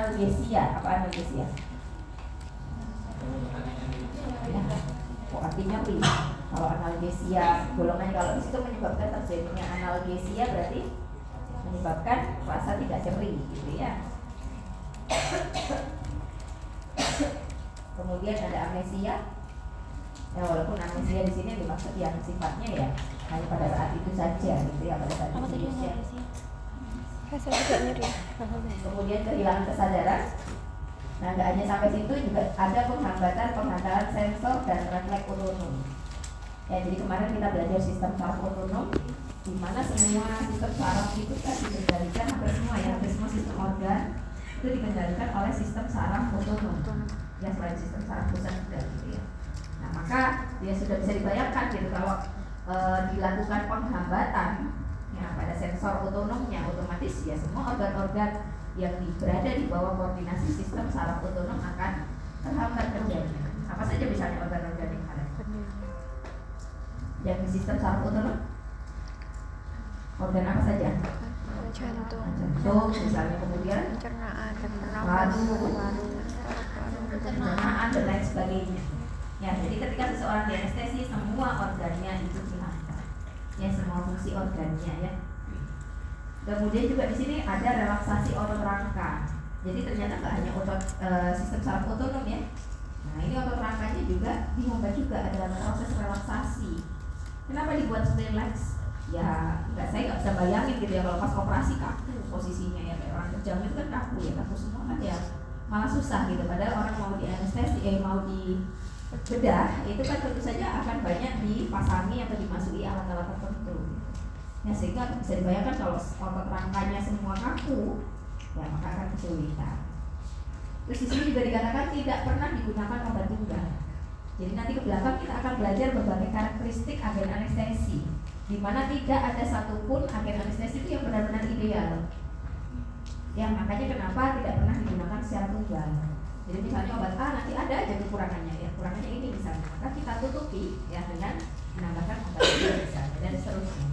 analgesia. Apa analgesia? Ya, artinya nyeri. Kalau analgesia golongannya kalau di situ menyebabkan terjadinya analgesia berarti menyebabkan rasa tidak nyeri gitu ya. Kemudian ada amnesia. Ya, walaupun amnesia di sini dimaksud yang sifatnya ya hanya pada saat itu saja gitu ya, pada saat itu saja. Rasa tidak nyeri. Kemudian kehilangan kesadaran. Nah, nggak hanya sampai situ, juga ada penghantaran sensor dan refleks otonom. Ya, jadi kemarin kita belajar sistem saraf otonom, di mana semua sistem saraf itu kan dikendalikan, hampir semua sistem organ itu dikendalikan oleh sistem saraf otonom. Ya, selain sistem saraf pusat juga gitu ya. Nah, maka dia sudah bisa dibayangkan gitu kalau dilakukan penghambatan ya pada sensor otonomnya, otomatis ya semua organ-organ yang berada di bawah koordinasi sistem saraf otonom akan terhambat kerjanya. Apa saja misalnya organ-organ yang ada yang di sistem saraf otonom? Organ apa saja? Jantung misalnya, kemudian pencernaan, pencernaan dan lain sebagainya. Ya, jadi ketika seseorang dianestesi semua organnya itu diangkat. Ya, semua fungsi organnya ya. Kemudian juga di sini ada relaksasi otot rangka. Jadi ternyata nggak hanya otot sistem saraf otonom ya. Nah, ini otot rangkanya juga dihambat juga dalam proses relaksasi. Kenapa dibuat relax? Ya, saya nggak bisa bayangin gitu ya kalau pas operasi kaku posisinya ya, kayak orang kejam itu kan kaku ya, kaku semua kan ya, malah susah gitu. Padahal orang mau di anestesi, mau di bedah itu kan tentu saja akan banyak dipasangi atau dimasuki alat-alat tertentu. Ya, sehingga bisa dibayangkan kalau otot rangkanya semua kaku, ya maka akan kesulitan. Terus di sini juga dikatakan tidak pernah digunakan obat tunggal. Jadi nanti ke belakang kita akan belajar berbagai karakteristik agen anestesi, di mana tidak ada satupun agen anestesi itu yang benar-benar ideal. Ya, makanya kenapa tidak pernah digunakan secara tunggal. Jadi misalnya obat A nanti ada aja kekurangannya ya, kurangannya ini misalnya, maka kita tutupi ya dengan menambahkan obat B misalnya dan seterusnya.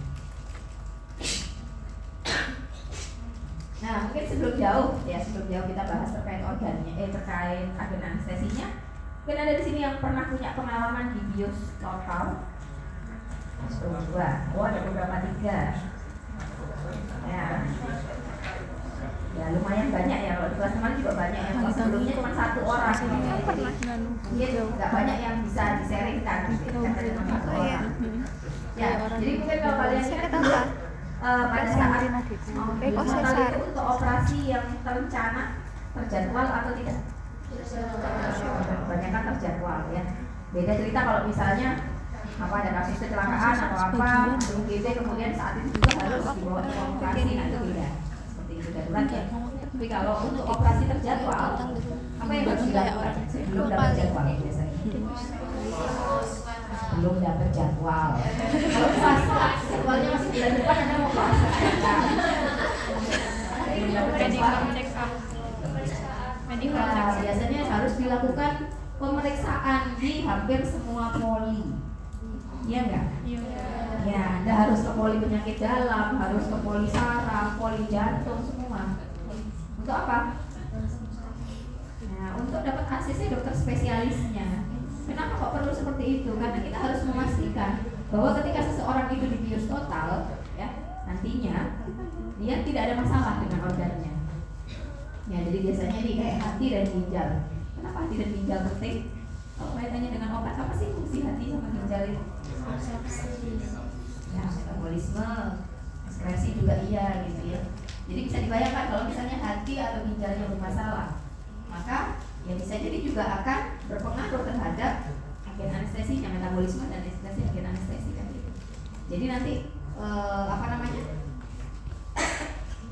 Nah, mungkin sebelum jauh kita bahas terkait organnya, terkait agen anestesinya. Mungkin ada di sini yang pernah punya pengalaman di bios total. Ada beberapa 3. Ya lumayan banyak ya, kalau di kelas teman juga banyak yang kelas sebelumnya cuma 1 orang. Mungkin nggak banyak yang bisa di-sharingkan gitu, karena cuma 1 orang. Ya, jadi mungkin kalau kalian ingat pada saat total itu untuk operasi yang terencana, terjadwal atau tidak? Kebanyakan terjadwal ya. Beda cerita kalau misalnya ada kasus kecelakaan atau apa, UGD kemudian saat itu juga harus dibawa ke operasi, nah itu beda. Seperti itu darurat ya. Tapi kalau untuk operasi terjadwal, apa yang harus dilakukan? Belum dapat jadwal biasanya. Belum dapat jadwal. Kalau puasa, jadwalnya masih bulan depan Anda mau puasa. Belum dapat jadwal. Biasanya harus dilakukan pemeriksaan di hampir semua poli. Iya enggak? Ya, Anda harus ke poli penyakit dalam, harus ke poli saraf, poli jantung semua. Untuk apa? Nah, untuk dapat aksesnya dokter spesialisnya. Kenapa kok perlu seperti itu? Karena kita harus memastikan bahwa ketika seseorang itu dibius total, ya, nantinya dia tidak ada masalah dengan organnya. Ya, jadi biasanya nih kayak hati dan ginjal. Kenapa hati dan ginjal penting? Kalau kaitannya dengan obat, apa sih fungsi hati sama ginjal itu? Ya, metabolisme, ekskresi juga iya gitu ya. Jadi bisa dibayangkan kalau misalnya hati atau ginjalnya bermasalah, maka ya bisa jadi juga akan berpengaruh terhadap agen anestesinya, metabolisme dan ekskresi agen anestesi kan gitu. Jadi nanti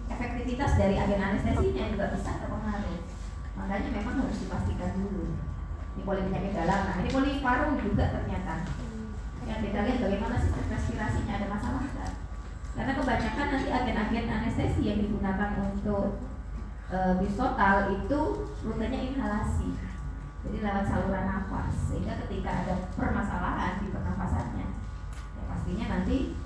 efektivitas dari agen anestesinya juga bisa terpengaruh. Makanya memang harus dipastikan dulu. Ini poli penyakit dalam, nah ini poli paru juga ternyata. Yang kita lihat bagaimana sistem respirasinya ada masalah kan? Karena kebanyakan nanti agen-agen anestesi yang digunakan untuk bius total itu rutenya inhalasi. Jadi lewat saluran nafas, sehingga ketika ada permasalahan di pernafasannya, ya pastinya nanti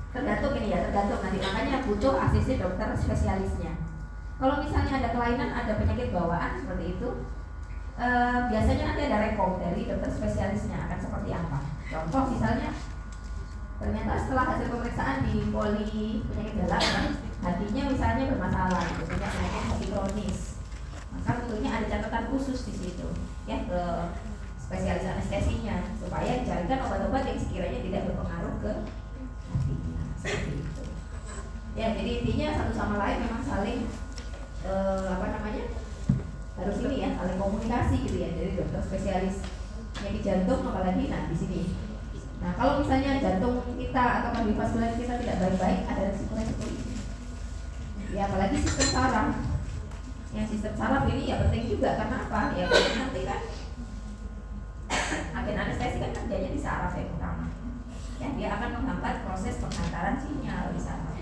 Tergantung ini ya, tergantung nanti, makanya butuh ACC dokter spesialisnya. Kalau misalnya ada kelainan, ada penyakit bawaan seperti itu, biasanya nanti ada rekom dari dokter spesialisnya akan seperti apa. Contoh misalnya, ternyata setelah hasil pemeriksaan di poli penyakit dalam, hatinya misalnya bermasalah, punya penyakit hati kronis, maka tentunya ada catatan khusus di situ, ya, ke spesialis anestesinya supaya dicarikan obat-obat yang sekiranya tidak berpengaruh ke hatinya, seperti itu. Ya, jadi intinya satu sama lain memang saling harus ini ya, saling komunikasi gitu ya, dari dokter spesialis penyakit jantung apalagi di sini. Nah, kalau misalnya jantung kita atau kardiovaskular kita tidak baik-baik, ada resiko-resiko ini. Ya, apalagi sistem saraf. Yang sistem saraf ini ya penting juga, karena apa? Ya, nanti kan agen anestesi kan kerjanya di saraf yang utama. Ya, dia akan menghambat proses penghantaran sinyal di saraf.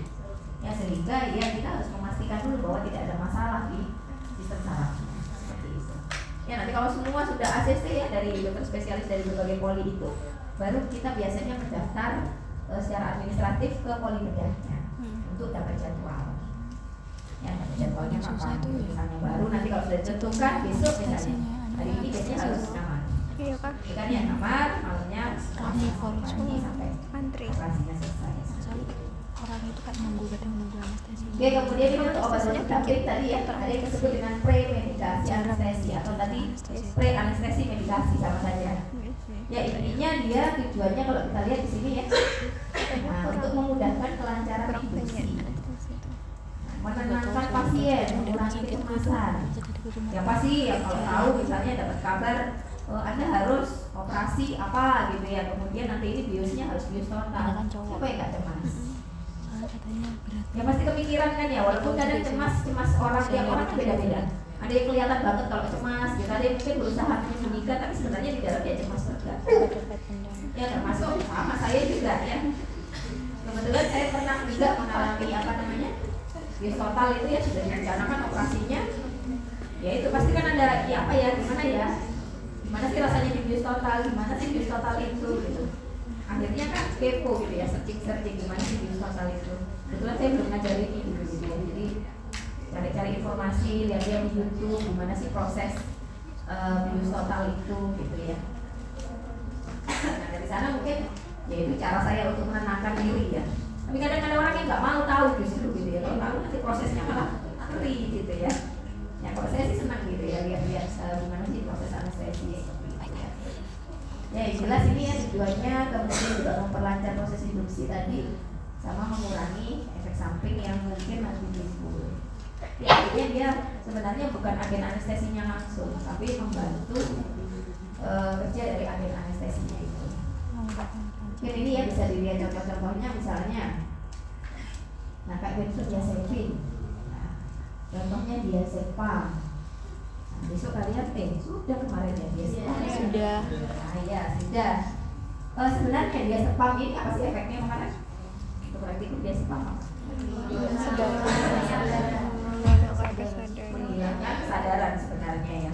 Ya, sehingga ya kita harus memastikan dulu bahwa tidak ada masalah di sistem saraf. Seperti itu. Ya, nanti kalau semua sudah ACC ya dari dokter spesialis dari berbagai poli itu, baru kita biasanya mendaftar secara administratif ke poli bedahnya untuk dapat jadwal. Ya, dapat jadwalnya kapan? Misalnya baru nanti kalau sudah ditentukan besok misalnya hari ini biasanya harus kamar. Iya kak. Kan ya kamar, malamnya sampai Antri. operasinya selesai. Orang itu kan nunggu anestesi. Oke, kemudian ini untuk obat-obat terakhir tadi ya, ada yang disebut dengan pre-medikasi anestesi atau tadi pre-anestesi medikasi sama saja. Ya, intinya dia tujuannya kalau kita lihat di sini ya, untuk memudahkan kelancaran induksi, menenangkan pasien, mengurangi kecemasan. Ya pasti ya, kalau tahu misalnya dapat kabar Anda harus operasi apa gitu ya, kemudian nanti ini biosnya harus bios total, siapa yang nggak cemas? Ya pasti kepikiran kan ya, walaupun kadang cemas orang, tiap orang kan beda-beda. Ada yang kelihatan banget kalau cemas, gitu. Ada yang mungkin berusaha menyembunyikan, tapi sebenarnya di dalam dia cemas juga. Ya termasuk sama saya juga ya. Kebetulan saya pernah juga mengalami bios total itu ya, sudah direncanakan operasinya. Ya itu pasti kan ada ya gimana sih rasanya di bios total, gimana sih bios total itu gitu. Akhirnya kan kepo gitu ya, searching gimana sih bios total itu. Kebetulan saya belum ngajarin ini gitu ya, jadi cari-cari informasi, lihat-lihat di YouTube gimana sih proses bios total itu gitu ya. Nah dari sana mungkin ya itu cara saya untuk menenangkan diri ya. Tapi kadang-kadang orang yang nggak mau tahu justru gitu ya, kalau tahu nanti prosesnya malah ngeri gitu ya. Ya kalau saya sih senang gitu ya, lihat-lihat gimana sih proses anestesi gitu ya. Ya yang jelas ini ya tujuannya kemudian juga memperlancar proses induksi tadi, sama mengurangi efek samping yang mungkin nanti timbul. Ya artinya dia sebenarnya bukan agen anestesinya langsung, tapi membantu kerja dari agen anestesinya itu. Mungkin ini ya bisa dilihat contoh-contohnya misalnya, nah kayak benzodiazepin, nah, contohnya diazepam. Nah, besok kalian sudah kemarin ya diazepam. Sudah. Nah ya sudah. Sebenarnya diazepam ini apa sih efeknya kemarin? Untuk praktikum diazepam apa? Sedang menghilangkan kesadaran sebenarnya ya.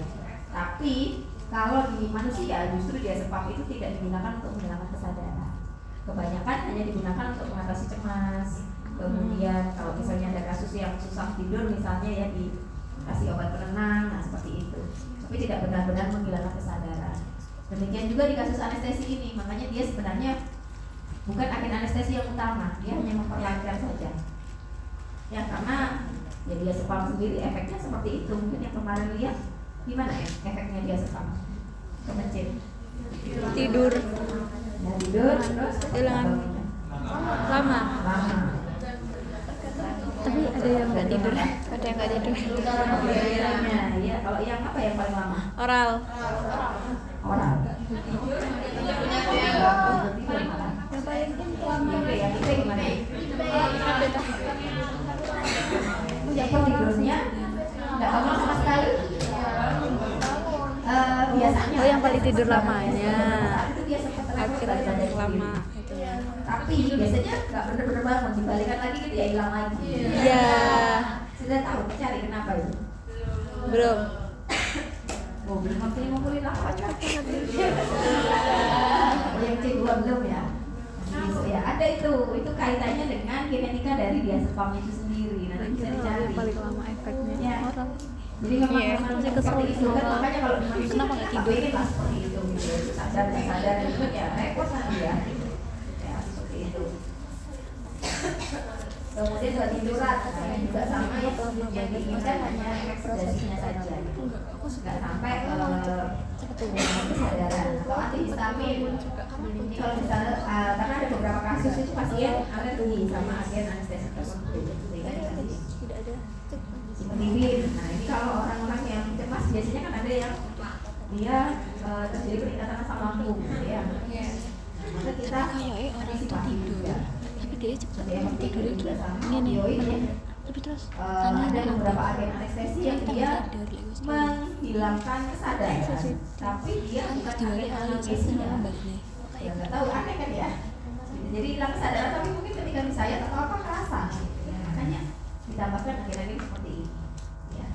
Tapi kalau di manusia justru diazepam itu tidak digunakan untuk menghilangkan kesadaran. Kebanyakan hanya digunakan untuk mengatasi cemas. Kemudian kalau misalnya ada kasus yang susah tidur misalnya ya dikasih obat penenang, nah seperti itu. Tapi tidak benar-benar menghilangkan kesadaran. Demikian juga di kasus anestesi ini, makanya dia sebenarnya bukan agen anestesi yang utama, dia hanya memperlancar saja. Ya karena ya diazepam sendiri efeknya seperti itu. Mungkin yang kemarin lihat gimana ya efeknya diazepam? Kemencit. Tidur. Ya tidur terus Hilang lama. Tapi ada yang nggak tidur. Ada yang nggak tidur. Ya kalau yang apa yang paling lama? Oral. Oral. Yang kita gimana? Yang tidurnya nggak bangun sama sekali. Biasanya. Oh yang paling tidur lamanya. Itu dia sempat Akhirnya yang lama. Tapi biasanya nggak bener-bener bangun, dibalikan lagi gitu ya hilang lagi. Iya. Sudah tahu cari kenapa itu? Belum. Oh belum ngumpulin apa coba. Yang C2 belum ya. Ya ada itu kaitannya dengan kinetika dari diazepam itu sendiri. Nanti bisa dicari. Yang paling lama efeknya Ya. orang. Jadi memang Iya, memang masih kesel seperti itu kan, sama makanya kalau manusia kenapa nggak tidur? pengen lah seperti itu gitu. Sadar nggak sadar itu kan ya repot nanti ya. Ya seperti itu. Kemudian ketiduran, nah, juga sama ya. Yang diinginkan hanya ekstasinya saja. Nggak sampai kesadaran atau antihistamin. Kalau misalnya karena ada beberapa kasus itu pasien alergi sama agen anestesi tersebut, sehingga dikasih simetidin. Nah ini kalau orang-orang yang cemas biasanya kan ada yang dia terjadi peningkatan asam lambung, ya. Maka kita Kayak orang itu tidur, tapi dia cepat tidur juga sama ini opioid ya. tapi terus Ada beberapa agen anestesi yang dia menghilangkan kesadaran, tapi dia bukan agen analgesia. Ya nggak tahu, aneh kan ya. Jadi hilang kesadaran tapi mungkin ketika disayat atau apa kerasa. Ya, makanya ditambahkan agen-agen seperti ini. Ya.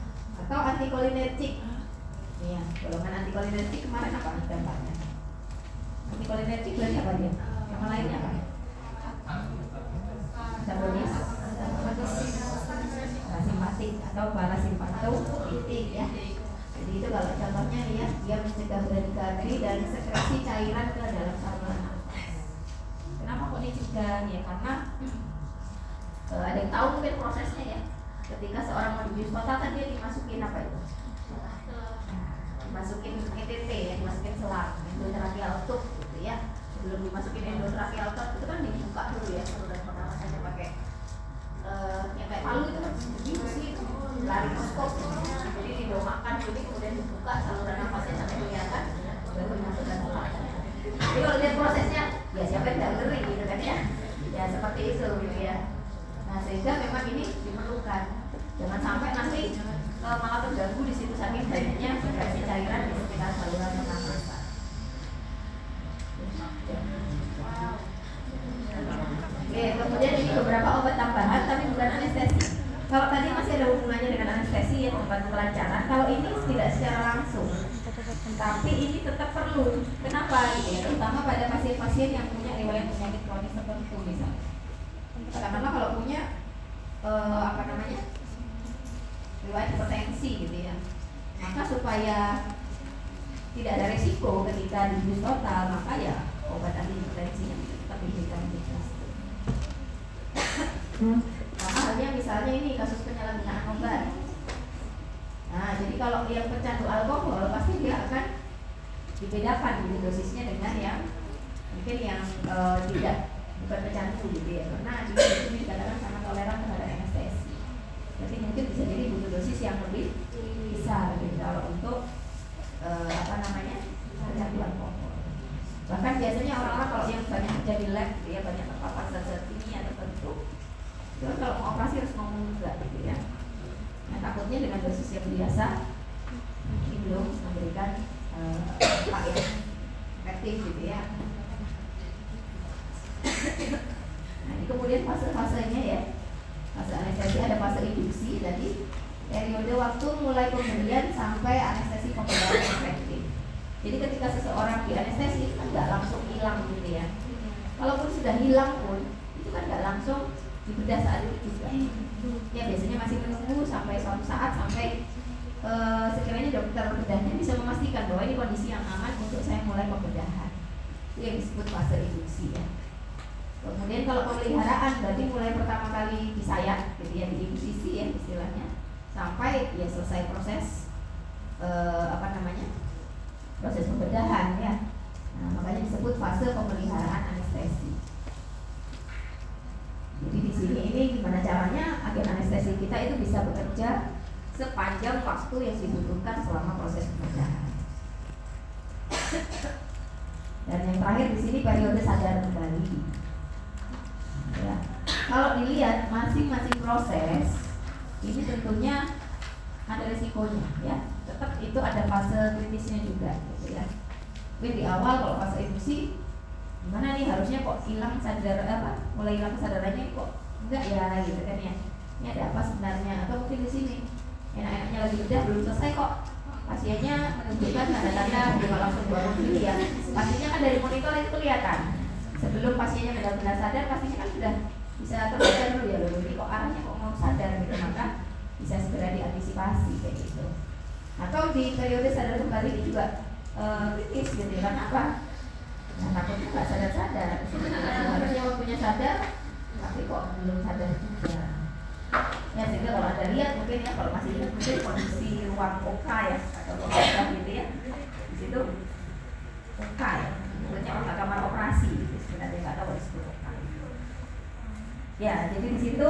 Atau antikolinergik. Ya, golongan antikolinergik kemarin apa dampaknya? Antikolinergik berarti apa dia? Nama lainnya apa? Antagonis, parasimpatik atau parasimpatokinetik ya. Jadi itu kalau contohnya nih ya, dia mencegah bradikardri dan sekresi cairan ke dalam saluran nafas. Kenapa kok dicegah? Ya karena ada yang tahu mungkin prosesnya ya. Ketika seorang mau dibius total kan dia dimasukin apa itu? Dimasukin ETT ya, dimasukin selang endotracheal tube gitu ya. Sebelum dimasukin endotracheal tube itu kan dibuka dulu ya saluran pernapasannya pakai yang kayak palu itu kan dibusi laryngoscope. Jadi didomakan jadi kemudian dibuka saluran nafasnya sampai kelihatan baru dimasukkan selang. Jadi kalau lihat prosesnya ya siapa yang nggak ngeri gitu kan ya. Ya seperti itu gitu ya. Nah sehingga memang ini diperlukan. Jangan sampai nanti malah terganggu di situ saking banyaknya sekresi cairan di sekitar saluran pernapasan. Oke, kemudian ini beberapa obat tambahan tapi bukan anestesi. Kalau tadi masih ada hubungannya dengan anestesi yang membantu kelancaran, kalau ini tidak secara langsung. Tapi ini tetap perlu. Kenapa? Gitu ya, terutama pada pasien-pasien yang punya riwayat penyakit kronis tertentu misalnya. Karena kalau punya riwayat hipertensi gitu ya, maka supaya tidak ada resiko ketika dibius total, maka ya obat anti hipertensi yang tetap diberikan di kelas. Nah, halnya misalnya ini kasus penyalahgunaan obat. Nah, jadi kalau yang pecandu alkohol pasti dia akan dibedakan gitu dosisnya dengan yang mungkin yang tidak bukan pecandu gitu ya, karena di sini dikatakan sangat toleran terhadap anestesi. Jadi mungkin bisa jadi butuh dosis yang lebih besar gitu kalau untuk pecandu alkohol. Bahkan biasanya orang-orang kalau yang banyak kerja di lab gitu ya, banyak terpapar zat-zat kimia tertentu, itu kalau mau operasi harus ngomong juga gitu ya. Nah takutnya dengan dosis yang biasa mungkin belum memberikan dampak yang efektif gitu ya. Nah ini kemudian fase-fasenya ya. Fase anestesi ada fase induksi tadi, periode waktu mulai pemberian sampai anestesi pembedahan efektif. Jadi ketika seseorang di anestesi kan nggak langsung hilang gitu ya. Kalaupun sudah hilang pun itu kan nggak langsung dibedah saat itu juga. Ya biasanya masih menunggu sampai suatu saat sampai sekiranya dokter bedahnya bisa memastikan bahwa ini kondisi yang aman untuk saya mulai pembedahan. Itu yang disebut fase induksi ya. Kemudian kalau pemeliharaan berarti mulai pertama kali disayat gitu ya, diinfusisi ya istilahnya, sampai ya selesai proses proses pembedahan ya. Nah, makanya disebut fase pemeliharaan anestesi. Jadi di sini ini gimana caranya agen anestesi kita itu bisa bekerja sepanjang waktu yang dibutuhkan selama proses pembedahan. Dan yang terakhir di sini periode sadar kembali. Ya. Kalau dilihat masing-masing proses ini tentunya ada resikonya ya. Tetap itu ada fase kritisnya juga gitu ya. Tapi di awal kalau fase induksi gimana nih, harusnya kok hilang mulai hilang kesadarannya kok enggak ya gitu kan ya. Ini ada apa sebenarnya, atau mungkin di sini enak-enaknya lagi bedah belum selesai kok pasiennya menunjukkan tanda-tanda belum langsung bangun dulu ya. Pastinya kan dari monitor itu kelihatan sebelum pasiennya benar-benar sadar, pastinya kan sudah bisa terbaca dulu ya, loh ini kok arahnya kok mau sadar gitu, maka bisa segera diantisipasi kayak gitu. Atau di periode sadar kembali ini juga kritis gitu ya, karena apa? Nah, takutnya nggak sadar-sadar, harusnya waktunya sadar, tapi kok belum sadar juga. Ya sehingga kalau Anda lihat mungkin ya, kalau masih ingat mungkin kondisi ruang OK ya, atau ruang OK gitu ya, di situ OK ya, maksudnya OK kamar operasi gitu, sebenarnya nggak tahu disebut OK. Ya, jadi di situ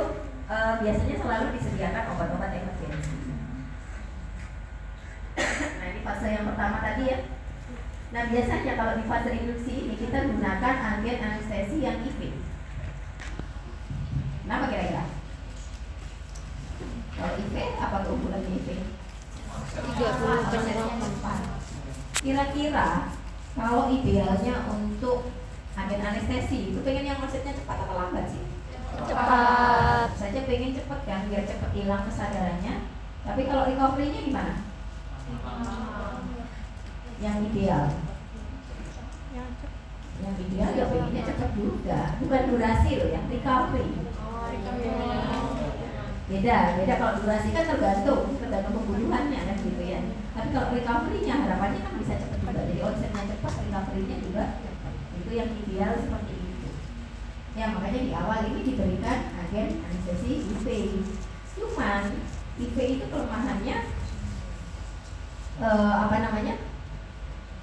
biasanya selalu disediakan obat-obat emergensi. Nah, ini fase yang pertama tadi ya. Nah, biasanya kalau di fase induksi ini kita gunakan agen anestesi yang IV. Kenapa kira-kira? Kalau IV apa keunggulannya IV? 30%. Kira-kira kalau idealnya untuk agen anestesi itu pengen yang maksudnya cepat atau lambat sih? Cepat. Saja pengen cepat kan, biar cepat hilang kesadarannya. Tapi kalau recovery-nya gimana? Yang ideal. Yang ideal ya pengennya cepat juga. Bukan durasi loh, yang recovery. Beda kalau durasi kan tergantung pembunuhannya kan gitu ya. Tapi kalau recovery-nya harapannya kan bisa cepat juga. Jadi onsetnya cepat, recovery-nya juga. Itu yang ideal seperti itu. Ya makanya di awal ini diberikan agen anestesi IV. Cuman IV itu kelemahannya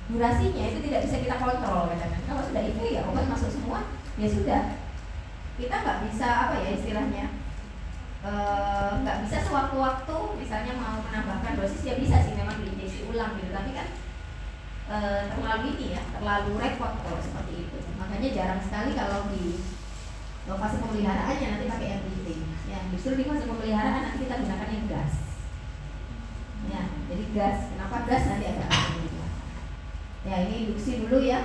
durasinya itu tidak bisa kita kontrol kadang-kadang. Kalau sudah IV ya obat masuk semua, ya sudah. Kita nggak bisa istilahnya nggak bisa sewaktu-waktu misalnya mau menambahkan dosis ya bisa sih memang diinjeksi ulang gitu, tapi kan terlalu repot kalau seperti itu. Makanya jarang sekali kalau di fase pemeliharaannya nanti pakai RTP. Ya, justru di fase pemeliharaan nanti kita gunakan yang gas. Ya, jadi gas. Kenapa gas nanti agak berbeda. Ya, ini induksi dulu ya.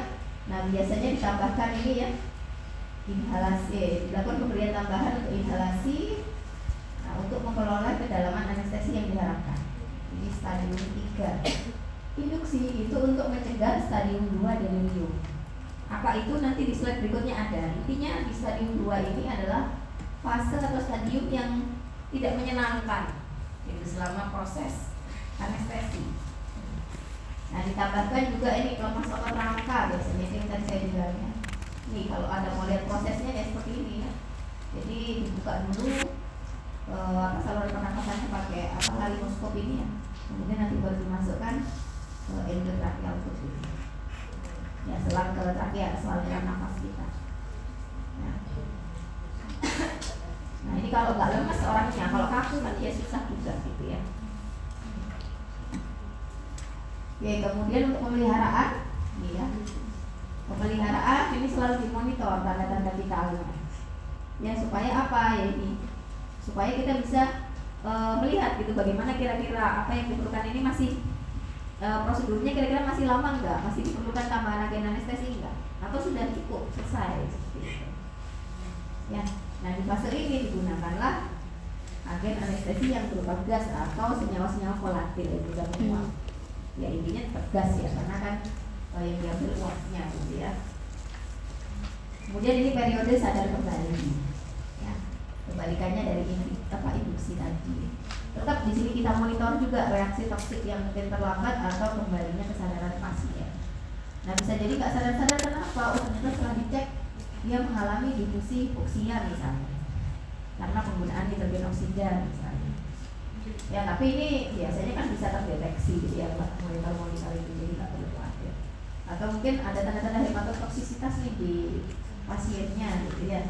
Nah, biasanya ditambahkan ini ya, inhalasi. Dilakukan pemberian tambahan untuk inhalasi. Nah, untuk memperoleh kedalaman anestesi yang diharapkan. Ini stadium 3. Induksi itu untuk mencegah stadium 2 delirium. Apa itu nanti di slide berikutnya ada. Intinya di stadium 2 ini adalah fase atau stadium yang tidak menyenangkan itu selama proses anestesi. Nah, ditambahkan juga ini pelepas otot rangka biasanya yang tadi saya bilangnya. Nih kalau ada mau lihat prosesnya ya seperti ini ya. Jadi dibuka dulu saluran pernapasannya pakai laryngoscope ini ya. Kemudian nanti baru dimasukkan endotracheal tube ini. Ya, selang ke trachea, saluran nafas kita. Nah, ini kalau nggak lemas orangnya, kalau kaku nanti ya susah juga gitu ya. Oke, kemudian untuk pemeliharaan, ini ya. Pemeliharaan ini selalu dimonitor tanda-tanda vitalnya. Ya, supaya apa ya ini? Supaya kita bisa melihat gitu bagaimana kira-kira apa yang diperlukan ini masih prosedurnya kira-kira masih lama enggak, masih diperlukan tambahan agen anestesi enggak, atau sudah cukup selesai seperti itu. Ya, nah di fase ini digunakanlah agen anestesi yang berupa gas atau senyawa-senyawa volatil yang juga menguap. Ya intinya tetap gas ya, karena kan yang diambil uapnya gitu ya. Kemudian ini periode sadar kembali. Ya, kebalikannya dari induksi tadi. Tetap di sini kita monitor juga reaksi toksik yang mungkin terlambat atau kembalinya kesadaran pasien. Nah, bisa jadi nggak sadar-sadar kenapa? Oh, ternyata setelah dicek dia mengalami difusi hipoksia misalnya, karena penggunaan nitrogen oksida misalnya. Ya, tapi ini biasanya kan bisa terdeteksi gitu ya, monitor itu, jadi nggak perlu khawatir. Atau mungkin ada tanda-tanda hepatotoksisitas nih di pasiennya gitu ya.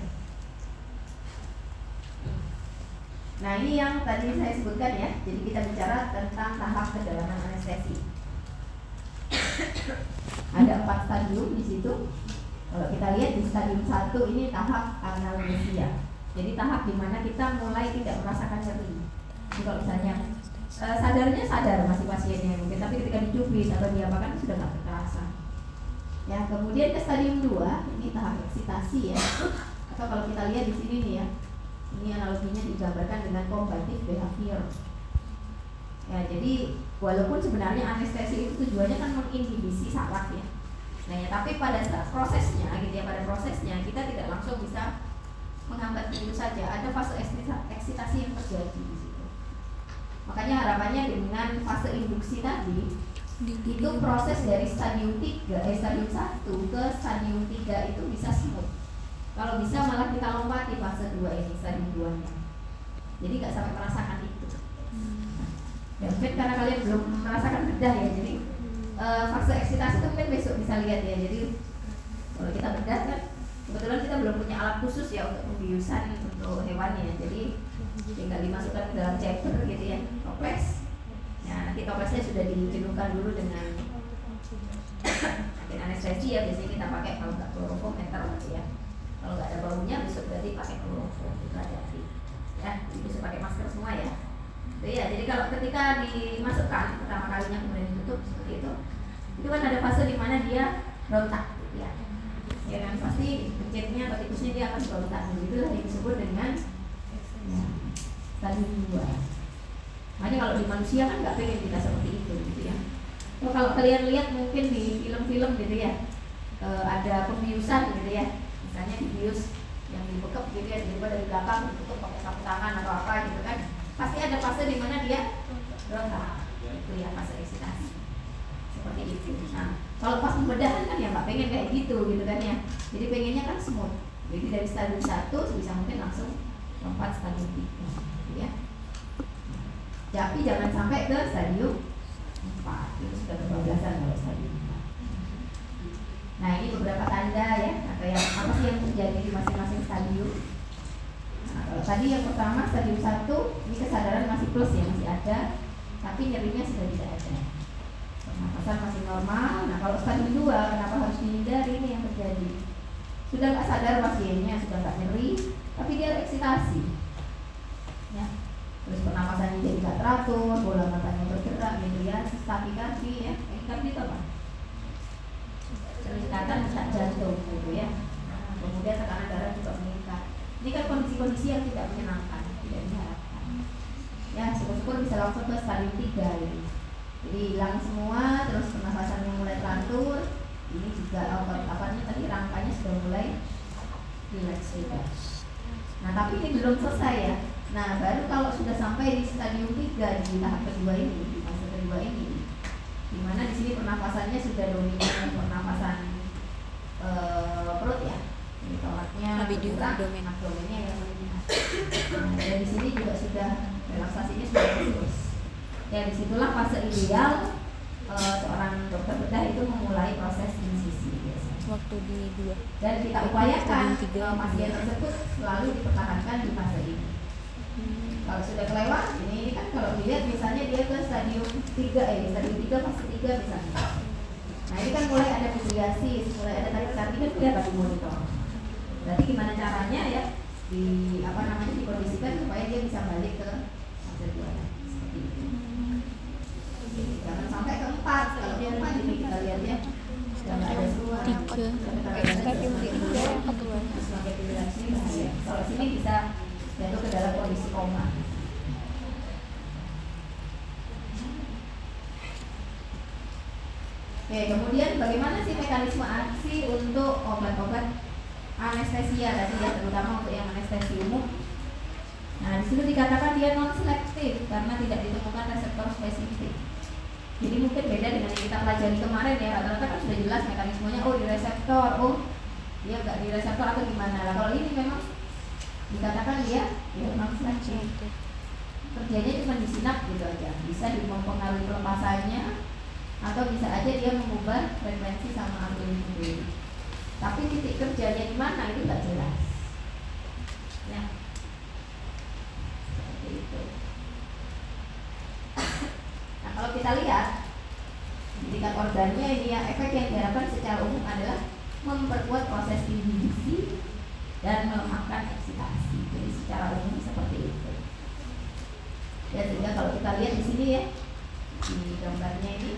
Nah, ini yang tadi saya sebutkan ya. Jadi kita bicara tentang tahap kedalaman anestesi. Ada 4 stadium di situ. Kalau kita lihat di stadium 1 ini tahap analgesia. Jadi tahap di mana kita mulai tidak merasakan nyeri. Jadi kalau misalnya sadarnya sadar masih pasiennya mungkin, tapi ketika dicubit atau diapakan sudah nggak terasa. Ya, kemudian ke stadium 2 ini tahap eksitasi ya. Atau kalau kita lihat di sini nih ya. Ini analoginya digambarkan dengan combative behavior. Ya, jadi walaupun sebenarnya anestesi itu tujuannya kan menginhibisi saraf ya. Nah ya, tapi pada prosesnya gitu ya, pada prosesnya kita tidak langsung bisa menghambat begitu saja. Ada fase eksitasi yang terjadi di situ. Makanya harapannya dengan fase induksi tadi itu proses dari stadium 1 ke stadium 3 itu bisa smooth. Kalau bisa malah kita lompati fase 2 ini, stadium 2-nya. Jadi nggak sampai merasakan itu. Ya mungkin karena kalian belum merasakan bedah ya, jadi fase eksitasi itu mungkin besok bisa lihat ya. Jadi kalau kita bedah kan kebetulan kita belum punya alat khusus ya untuk pembiusan untuk hewannya. Jadi tinggal dimasukkan ke dalam chamber gitu ya, toples. Nah nanti toplesnya sudah dijenuhkan dulu dengan anestesi ya, biasanya kita pakai kalau nggak klorofometer ya. Kalau nggak ada baunya besok berarti pakai kloroform itu hati-hati ya, bisa pakai masker semua ya. Ya, jadi kalau ketika dimasukkan pertama kalinya kemudian ditutup seperti itu kan ada fase di mana dia berontak, ya. Ya kan pasti pencetnya atau tikusnya dia akan berontak. Itulah yang disebut dengan ya, stadium 2. Makanya kalau di manusia kan nggak pengen kita seperti itu, gitu ya. Kalau kalian lihat mungkin di film-film gitu ya, ada pembiusan gitu ya, misalnya dibius yang dibekep gitu ya, dibuka dari belakang ditutup pakai sapu tangan atau apa gitu kan. Pasti ada fase di mana dia berontak, itu ya fase eksitasi seperti itu. Nah kalau pas pembedahan kan ya nggak pengen kayak gitu kan ya, jadi pengennya kan smooth. Jadi dari stadium 1 sebisa mungkin langsung lompat stadium 3 gitu ya. Tapi jangan sampai ke stadium 4, itu sudah kebablasan kalau stadium 4. Nah ini beberapa tanda ya, apa sih yang terjadi di masing-masing stadium. Nah, kalau tadi yang pertama stadium 1 ini kesadaran masih plus ya, masih ada, tapi nyerinya sudah tidak ada. Pernapasan masih normal. Nah kalau stadium 2 kenapa harus dihindari, ini yang terjadi. Sudah nggak sadar pasiennya, sudah nggak nyeri, tapi dia eksitasi. Ya. Terus pernapasannya jadi nggak teratur, bola matanya bergerak, gitu ya, tachikardia ya, tachikardia itu apa? Peningkatan detak jantung gitu ya. Nah, kemudian tekanan darah juga meningkat. Ini kan kondisi-kondisi yang tidak menyenangkan, tidak diharapkan. Ya, syukur-syukur bisa langsung ke stadium 3 ini. Jadi hilang semua, terus pernapasannya mulai teratur. Ini juga tadi rangkanya sudah mulai rileks juga. Nah, tapi ini belum selesai ya. Nah, baru kalau sudah sampai di stadium 3 di tahap kedua ini, di fase kedua ini, di mana di sini pernapasannya sudah dominan pernapasan perut ya. Jadi toraknya abdomennya yang meningkat. Nah, dan di sini juga sudah relaksasinya sudah bagus. Ya, disitulah fase ideal seorang dokter bedah itu memulai proses insisi biasanya. Waktu di 2. Dan kita upayakan pasien tersebut selalu dipertahankan di fase ini. Kalau sudah kelewat, ini kan kalau dilihat misalnya dia ke stadium 3 stadium 3 fase 3 misalnya. Nah ini kan mulai ada fibrillasi, mulai ada tachikardia kan kelihatan di monitor. Berarti gimana caranya ya dikondisikan supaya dia bisa balik ke fase 2 seperti itu. Jangan sampai ke 4. Kalau dia 4 ini kita lihat ya, sudah nggak ada semua. 3. Stadium 3 yang kedua. Semakin fibrillasi bahaya. Kalau sini bisa jatuh ke dalam kondisi koma. Oke, kemudian bagaimana sih mekanisme aksi untuk obat-obat anestesia tadi ya, terutama untuk yang anestesi umum. Nah, di situ dikatakan dia non selektif karena tidak ditemukan reseptor spesifik. Jadi mungkin beda dengan yang kita pelajari kemarin ya, rata-rata kan sudah jelas mekanismenya, di reseptor, dia nggak di reseptor atau gimana. Lah kalau ini memang dikatakan dia non selektif. Kerjanya cuma di sinap gitu aja, bisa mempengaruhi pelepasannya atau bisa aja dia mengubah frekuensi sama amplitude sendiri. Tapi titik kerjanya di mana itu nggak jelas. Ya, seperti itu. Nah kalau kita lihat tingkat organnya ini ya, efek yang diharapkan secara umum adalah memperkuat proses inhibisi dan melemahkan eksitasi. Jadi secara umum seperti itu. Ya sehingga kalau kita lihat di sini ya, di gambarnya ini,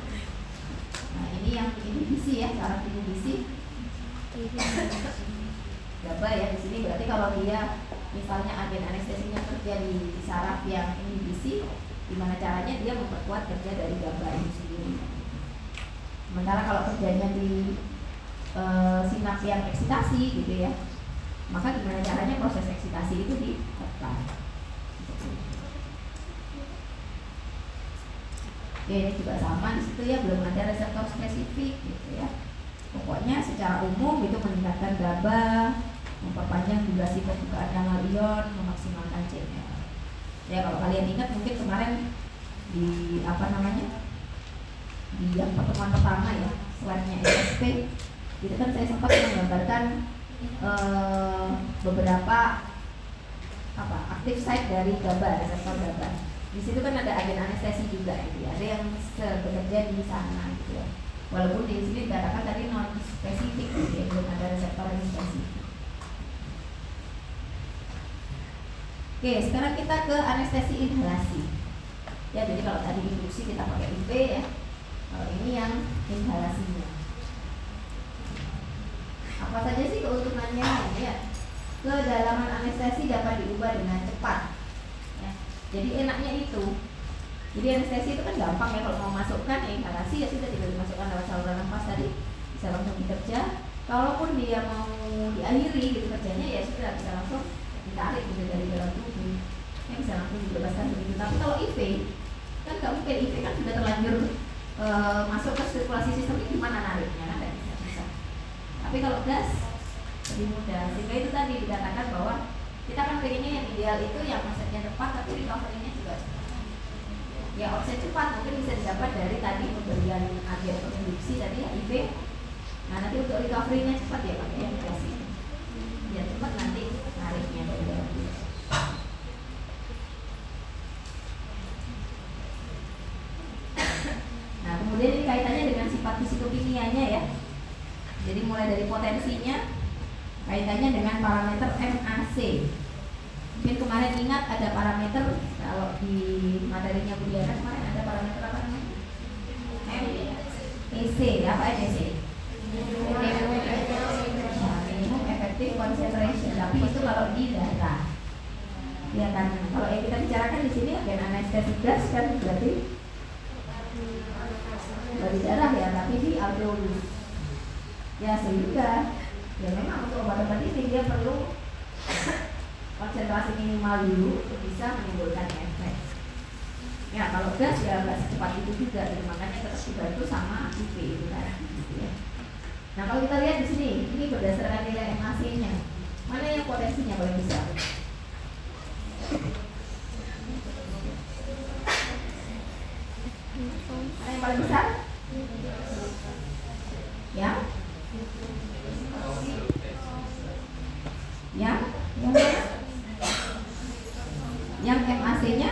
nah ini yang inhibisi ya, saraf inhibisi. GABA ya di sini berarti kalau dia misalnya agen anestesinya kerja di saraf yang inhibisi, gimana caranya dia memperkuat kerja dari GABA itu sendiri. Sementara kalau kerjanya di sinapsi yang eksitasi gitu ya, maka gimana caranya proses eksitasi itu ditekan. Oke, ini juga sama di situ ya, belum ada reseptor spesifik gitu ya. Pokoknya secara umum itu meningkatkan GABA, memperpanjang durasi pembukaan kanal ion, memaksimalkan channel. Ya kalau kalian ingat mungkin kemarin di di yang pertemuan pertama ya, slide-nya SSP, itu kan saya sempat menggambarkan beberapa aktif site dari GABA, reseptor GABA. Di situ kan ada agen anestesi juga gitu ya, ada yang bekerja di sana gitu ya. Walaupun di sini dikatakan tadi non spesifik gitu ya, belum ada reseptor yang spesifik. Oke, sekarang kita ke anestesi inhalasi. Ya, jadi kalau tadi induksi kita pakai IV ya, kalau ini yang inhalasinya. Apa saja sih keuntungannya ya? Kedalaman anestesi dapat diubah dengan cepat. Ya. Jadi enaknya itu. Jadi anestesi itu kan gampang ya, kalau mau masukkan inhalasi ya sudah tinggal dimasukkan lewat saluran nafas tadi, bisa langsung bekerja. Kalaupun dia mau diakhiri gitu kerjanya ya sudah bisa langsung ditarik gitu dari dalam tubuh. Ya bisa langsung dibebaskan begitu. Tapi kalau IV kan nggak mungkin, IV kan sudah terlanjur masuk ke sirkulasi sistem, ini gimana nariknya kan nggak bisa. Tapi kalau gas lebih mudah, sehingga itu tadi dikatakan bahwa kita kan pengennya yang ideal itu yang masaknya cepat tapi recovery-nya juga cepat. Ya offset cepat mungkin bisa didapat dari tadi pemberian agen produksi tadi ya IV. Nah nanti untuk recovery-nya cepat ya pakai yang dikasih. Biar cepat nanti nariknya dari dalam. Nah kemudian ini kaitannya dengan sifat fisikokimianya ya. Jadi mulai dari potensinya, kaitannya dengan parameter MAC. Mungkin kemarin ingat ada parameter, kalau di materinya Bu Diana kemarin ada parameter apa namanya? MEC, apa MEC? Minimum effective concentration. Tapi itu kalau di darah. Ya kan, kalau yang kita bicarakan di sini agen anestesi gas kan berarti dari darah ya, tapi di alveolus. Ya sehingga ya memang untuk obat-obat ini dia perlu konsentrasi minimal dulu untuk bisa menimbulkan efek. Ya kalau gas ya nggak secepat itu juga, jadi makanya tetap dibantu sama IV itu kan. Ya. Nah kalau kita lihat di sini, ini berdasarkan nilai MAC-nya, mana yang potensinya paling besar? Mana yang paling besar? Ya? Yang MAC-nya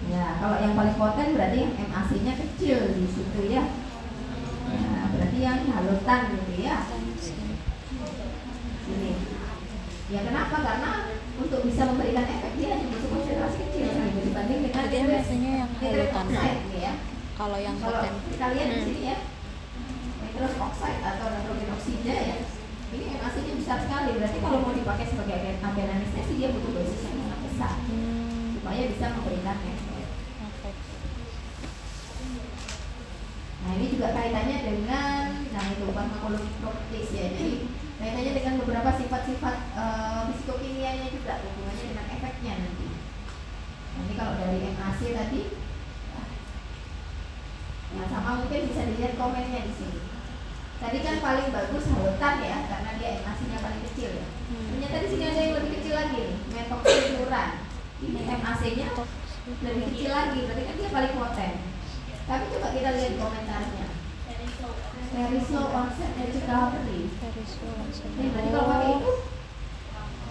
ya, kalau yang paling poten berarti yang MAC-nya kecil di situ ya. Nah, berarti yang halutan gitu ya. Sini. Ya kenapa? Karena untuk bisa memberikan efek dia hanya butuh konsentrasi kecil gitu dibanding dengan dia biasanya yang halutan ya. Kalau yang poten kita lihat di sini ya, nitrous oxide atau nitrogen oksida ya, ini MAC-nya besar sekali. Berarti kalau mau dipakai sebagai agen anestesi dia butuh dosis yang sangat besar supaya bisa memberikan efek. Nah ini juga kaitannya dengan itu farmakologi properties ya. Jadi kaitannya dengan beberapa sifat-sifat fisikokimianya juga, hubungannya dengan efeknya nanti. Nanti kalau dari MAC tadi, ya sama mungkin bisa dilihat komennya di sini. Tadi kan paling bagus halutan ya, karena dia MAC-nya paling kecil ya. Ternyata di sini ada yang lebih kecil lagi nih, metoxyluran. Ini MAC-nya lebih kecil lagi, berarti kan dia paling poten. Tapi coba kita lihat komentarnya. Very slow onset and recovery. Berarti kalau pakai itu,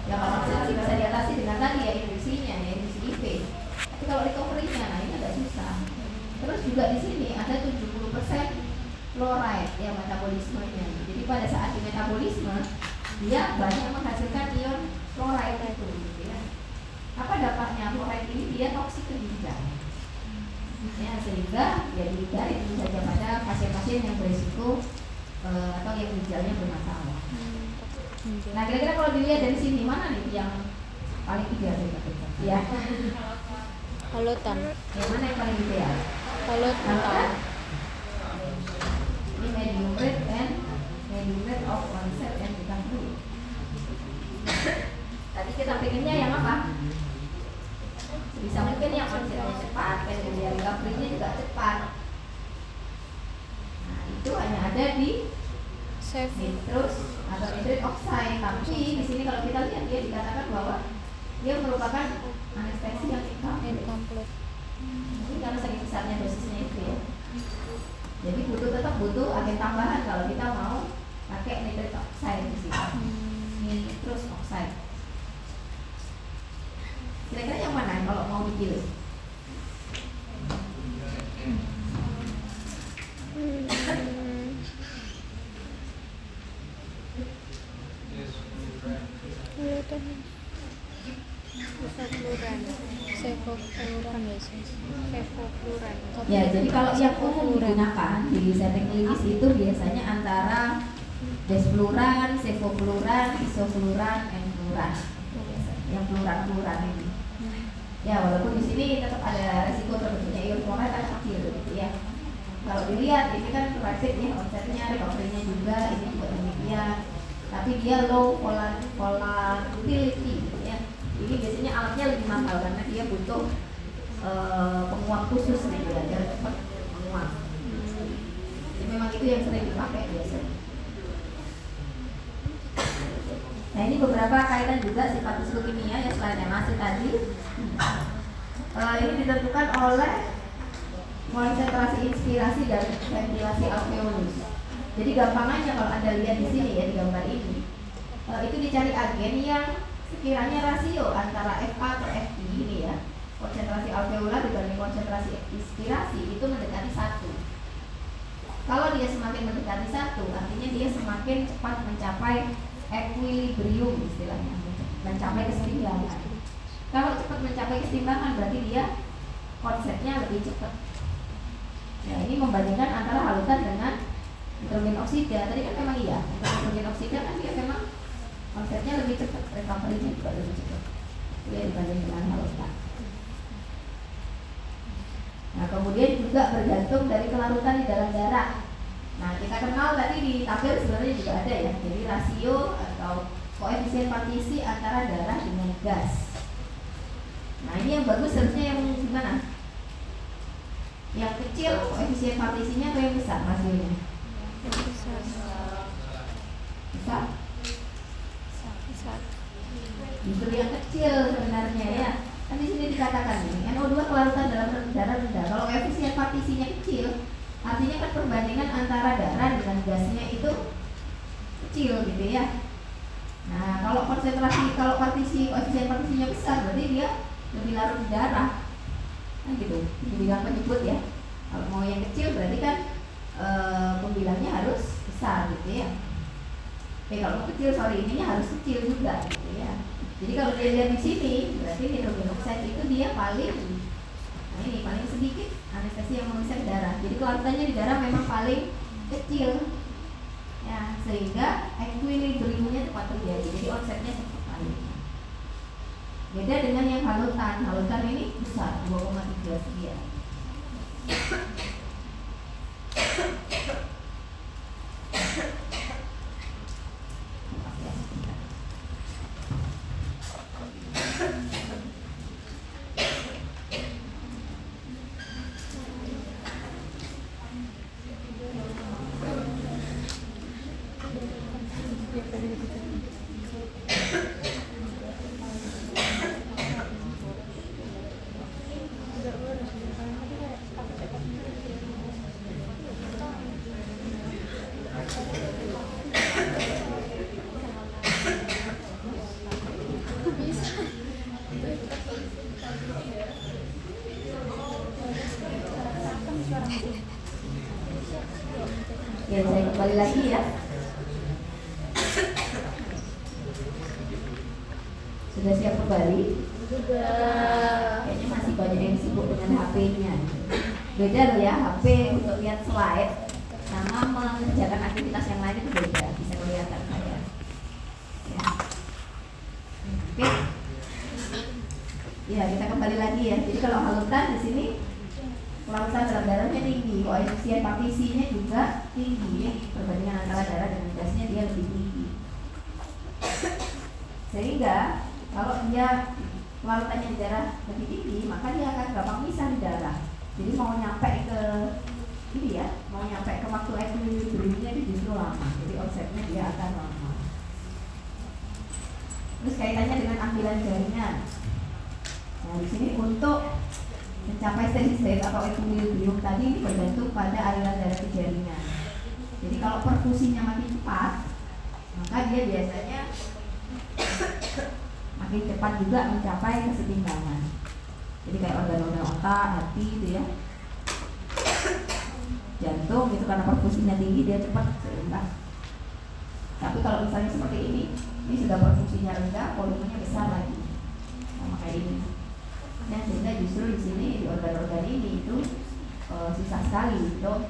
ya kalau onset bisa diatasi dengan tadi ya induksinya, ya induksi IV. Tapi kalau recovery-nya, nah ini agak susah. Terus juga di sini ada 70% fluoride ya metabolismenya. Jadi pada saat di metabolisme dia banyak menghasilkan ion fluoride itu gitu ya. Apa dampaknya fluoride ini? Dia toksik ke ginjal. Ya, sehingga ya dihindari tentu saja pada pasien-pasien yang berisiko atau yang ginjalnya bermasalah. Nah kira-kira kalau dilihat dari sini mana nih yang paling ideal ya? halutan. Yang mana yang paling ideal? Halutan. Ini medium rate and limit of oneself yang kita perlu. Tadi kita pengennya yang apa? Bisa mungkin yang onsetnya cepat, kemudian recovery-nya juga cepat. Nah, itu hanya ada di nitrous atau nitric oxide. Tapi di sini kalau kita lihat dia dikatakan bahwa dia merupakan anestesi yang incomplete. Mungkin karena saking besarnya dosisnya itu ya. Jadi tetap butuh agen tambahan kalau kita mau pakai nitric oxide di sini. Nitrous oxide. Kira-kira yang mana kalau mau dipilih? Ya, jadi kalau yang umum digunakan di setting klinis itu biasanya antara desfluran, sevofluran, isofluran, enfluran. Yang fluran ini. Ya, walaupun di sini tetap ada resiko terbentuknya ion klorid agak kecil gitu ya. Kalau dilihat ini kan rapid ya, onsetnya, recovery-nya juga ini juga demikian. Tapi dia low volatility ya. Ini biasanya alatnya lebih mahal karena dia butuh penguap khusus nih ya, biar cepat menguap. Jadi memang itu yang sering dipakai biasanya. Nah, ini beberapa kaitan juga sifat leukemia ya selain masih tadi. Ini ditentukan oleh konsentrasi inspirasi dan ventilasi alveolus. Jadi gampangannya kalau Anda lihat di sini ya di gambar ini, itu dicari agen yang sekiranya rasio antara FA per FI ini ya, konsentrasi alveolar dibanding konsentrasi inspirasi itu mendekati 1. Kalau dia semakin mendekati 1, artinya dia semakin cepat mencapai equilibrium istilahnya, mencapai keseimbangan. Kalau cepat mencapai keseimbangan berarti dia konsepnya lebih cepat. Nah, ini membandingkan antara halutan dengan nitrogen oksida. Tadi kan memang iya, nitrogen oksida kan dia memang konsepnya lebih cepat, recovery-nya juga lebih cepat. Itu ya dibanding dengan halutan. Nah, kemudian juga bergantung dari kelarutan di dalam darah. Nah, kita kenal tadi di tabel sebenarnya juga ada ya. Jadi rasio atau koefisien partisi antara darah dengan gas. Nah, ini yang bagus harusnya yang gimana? Yang kecil koefisien partisinya atau yang besar rasionya? Yang besar. Besar? Besar. Justru yang kecil sebenarnya ya. Kan di sini dikatakan nih, NO2 kelarutan dalam darah rendah. Kalau koefisien partisinya kecil, artinya kan perbandingan antara darah dengan gasnya itu kecil gitu ya. Nah, kalau koefisien partisinya besar berarti dia lebih larut di darah. Kan gitu, dibilang penyebut ya. Kalau mau yang kecil berarti kan pembilangnya harus besar gitu ya. Kalau mau kecil, ininya harus kecil juga gitu ya. Jadi kalau dia lihat di sini berarti nitrogen oksida itu dia paling sedikit anestesi yang mengisi darah. Jadi kelarutannya di darah memang paling kecil. Ya, sehingga equilibriumnya cepat terjadi. Jadi onsetnya cepat paling. Beda dengan yang halutan. Halutan ini besar, 2,3 sekian. Ya, saya kembali lagi ya. Sudah siap kembali? Sudah. Kayaknya masih banyak yang sibuk dengan HP-nya. Beda loh ya, HP untuk lihat slide sama mengerjakan aktivitas yang lain itu beda. Bisa kelihatan saya. Ya. Oke. Ya, kita kembali lagi ya. Jadi kalau halutan di sini Larutan dalam darahnya tinggi, koefisien partisinya juga tinggi, perbandingan antara darah dengan gasnya dia lebih tinggi. Sehingga kalau dia larutannya di darah lebih tinggi, maka dia akan gampang misah di darah. Jadi mau nyampe ke ini ya, mau nyampe ke waktu equilibriumnya itu justru lama. Jadi onsetnya dia akan lama. Terus kaitannya dengan ambilan jaringan. Nah di sini untuk mencapai steady state atau equilibrium tadi ini bergantung pada aliran darah ke jaringan. Jadi kalau perfusinya makin cepat, maka dia biasanya makin cepat juga mencapai kesetimbangan. Jadi kayak organ-organ otak, hati itu ya, jantung itu karena perfusinya tinggi dia cepat seimbang. Tapi kalau misalnya seperti ini sudah perfusinya rendah, volumenya besar lagi, sama kayak ini. Ya, sehingga justru di sini di organ-organ ini itu susah sekali untuk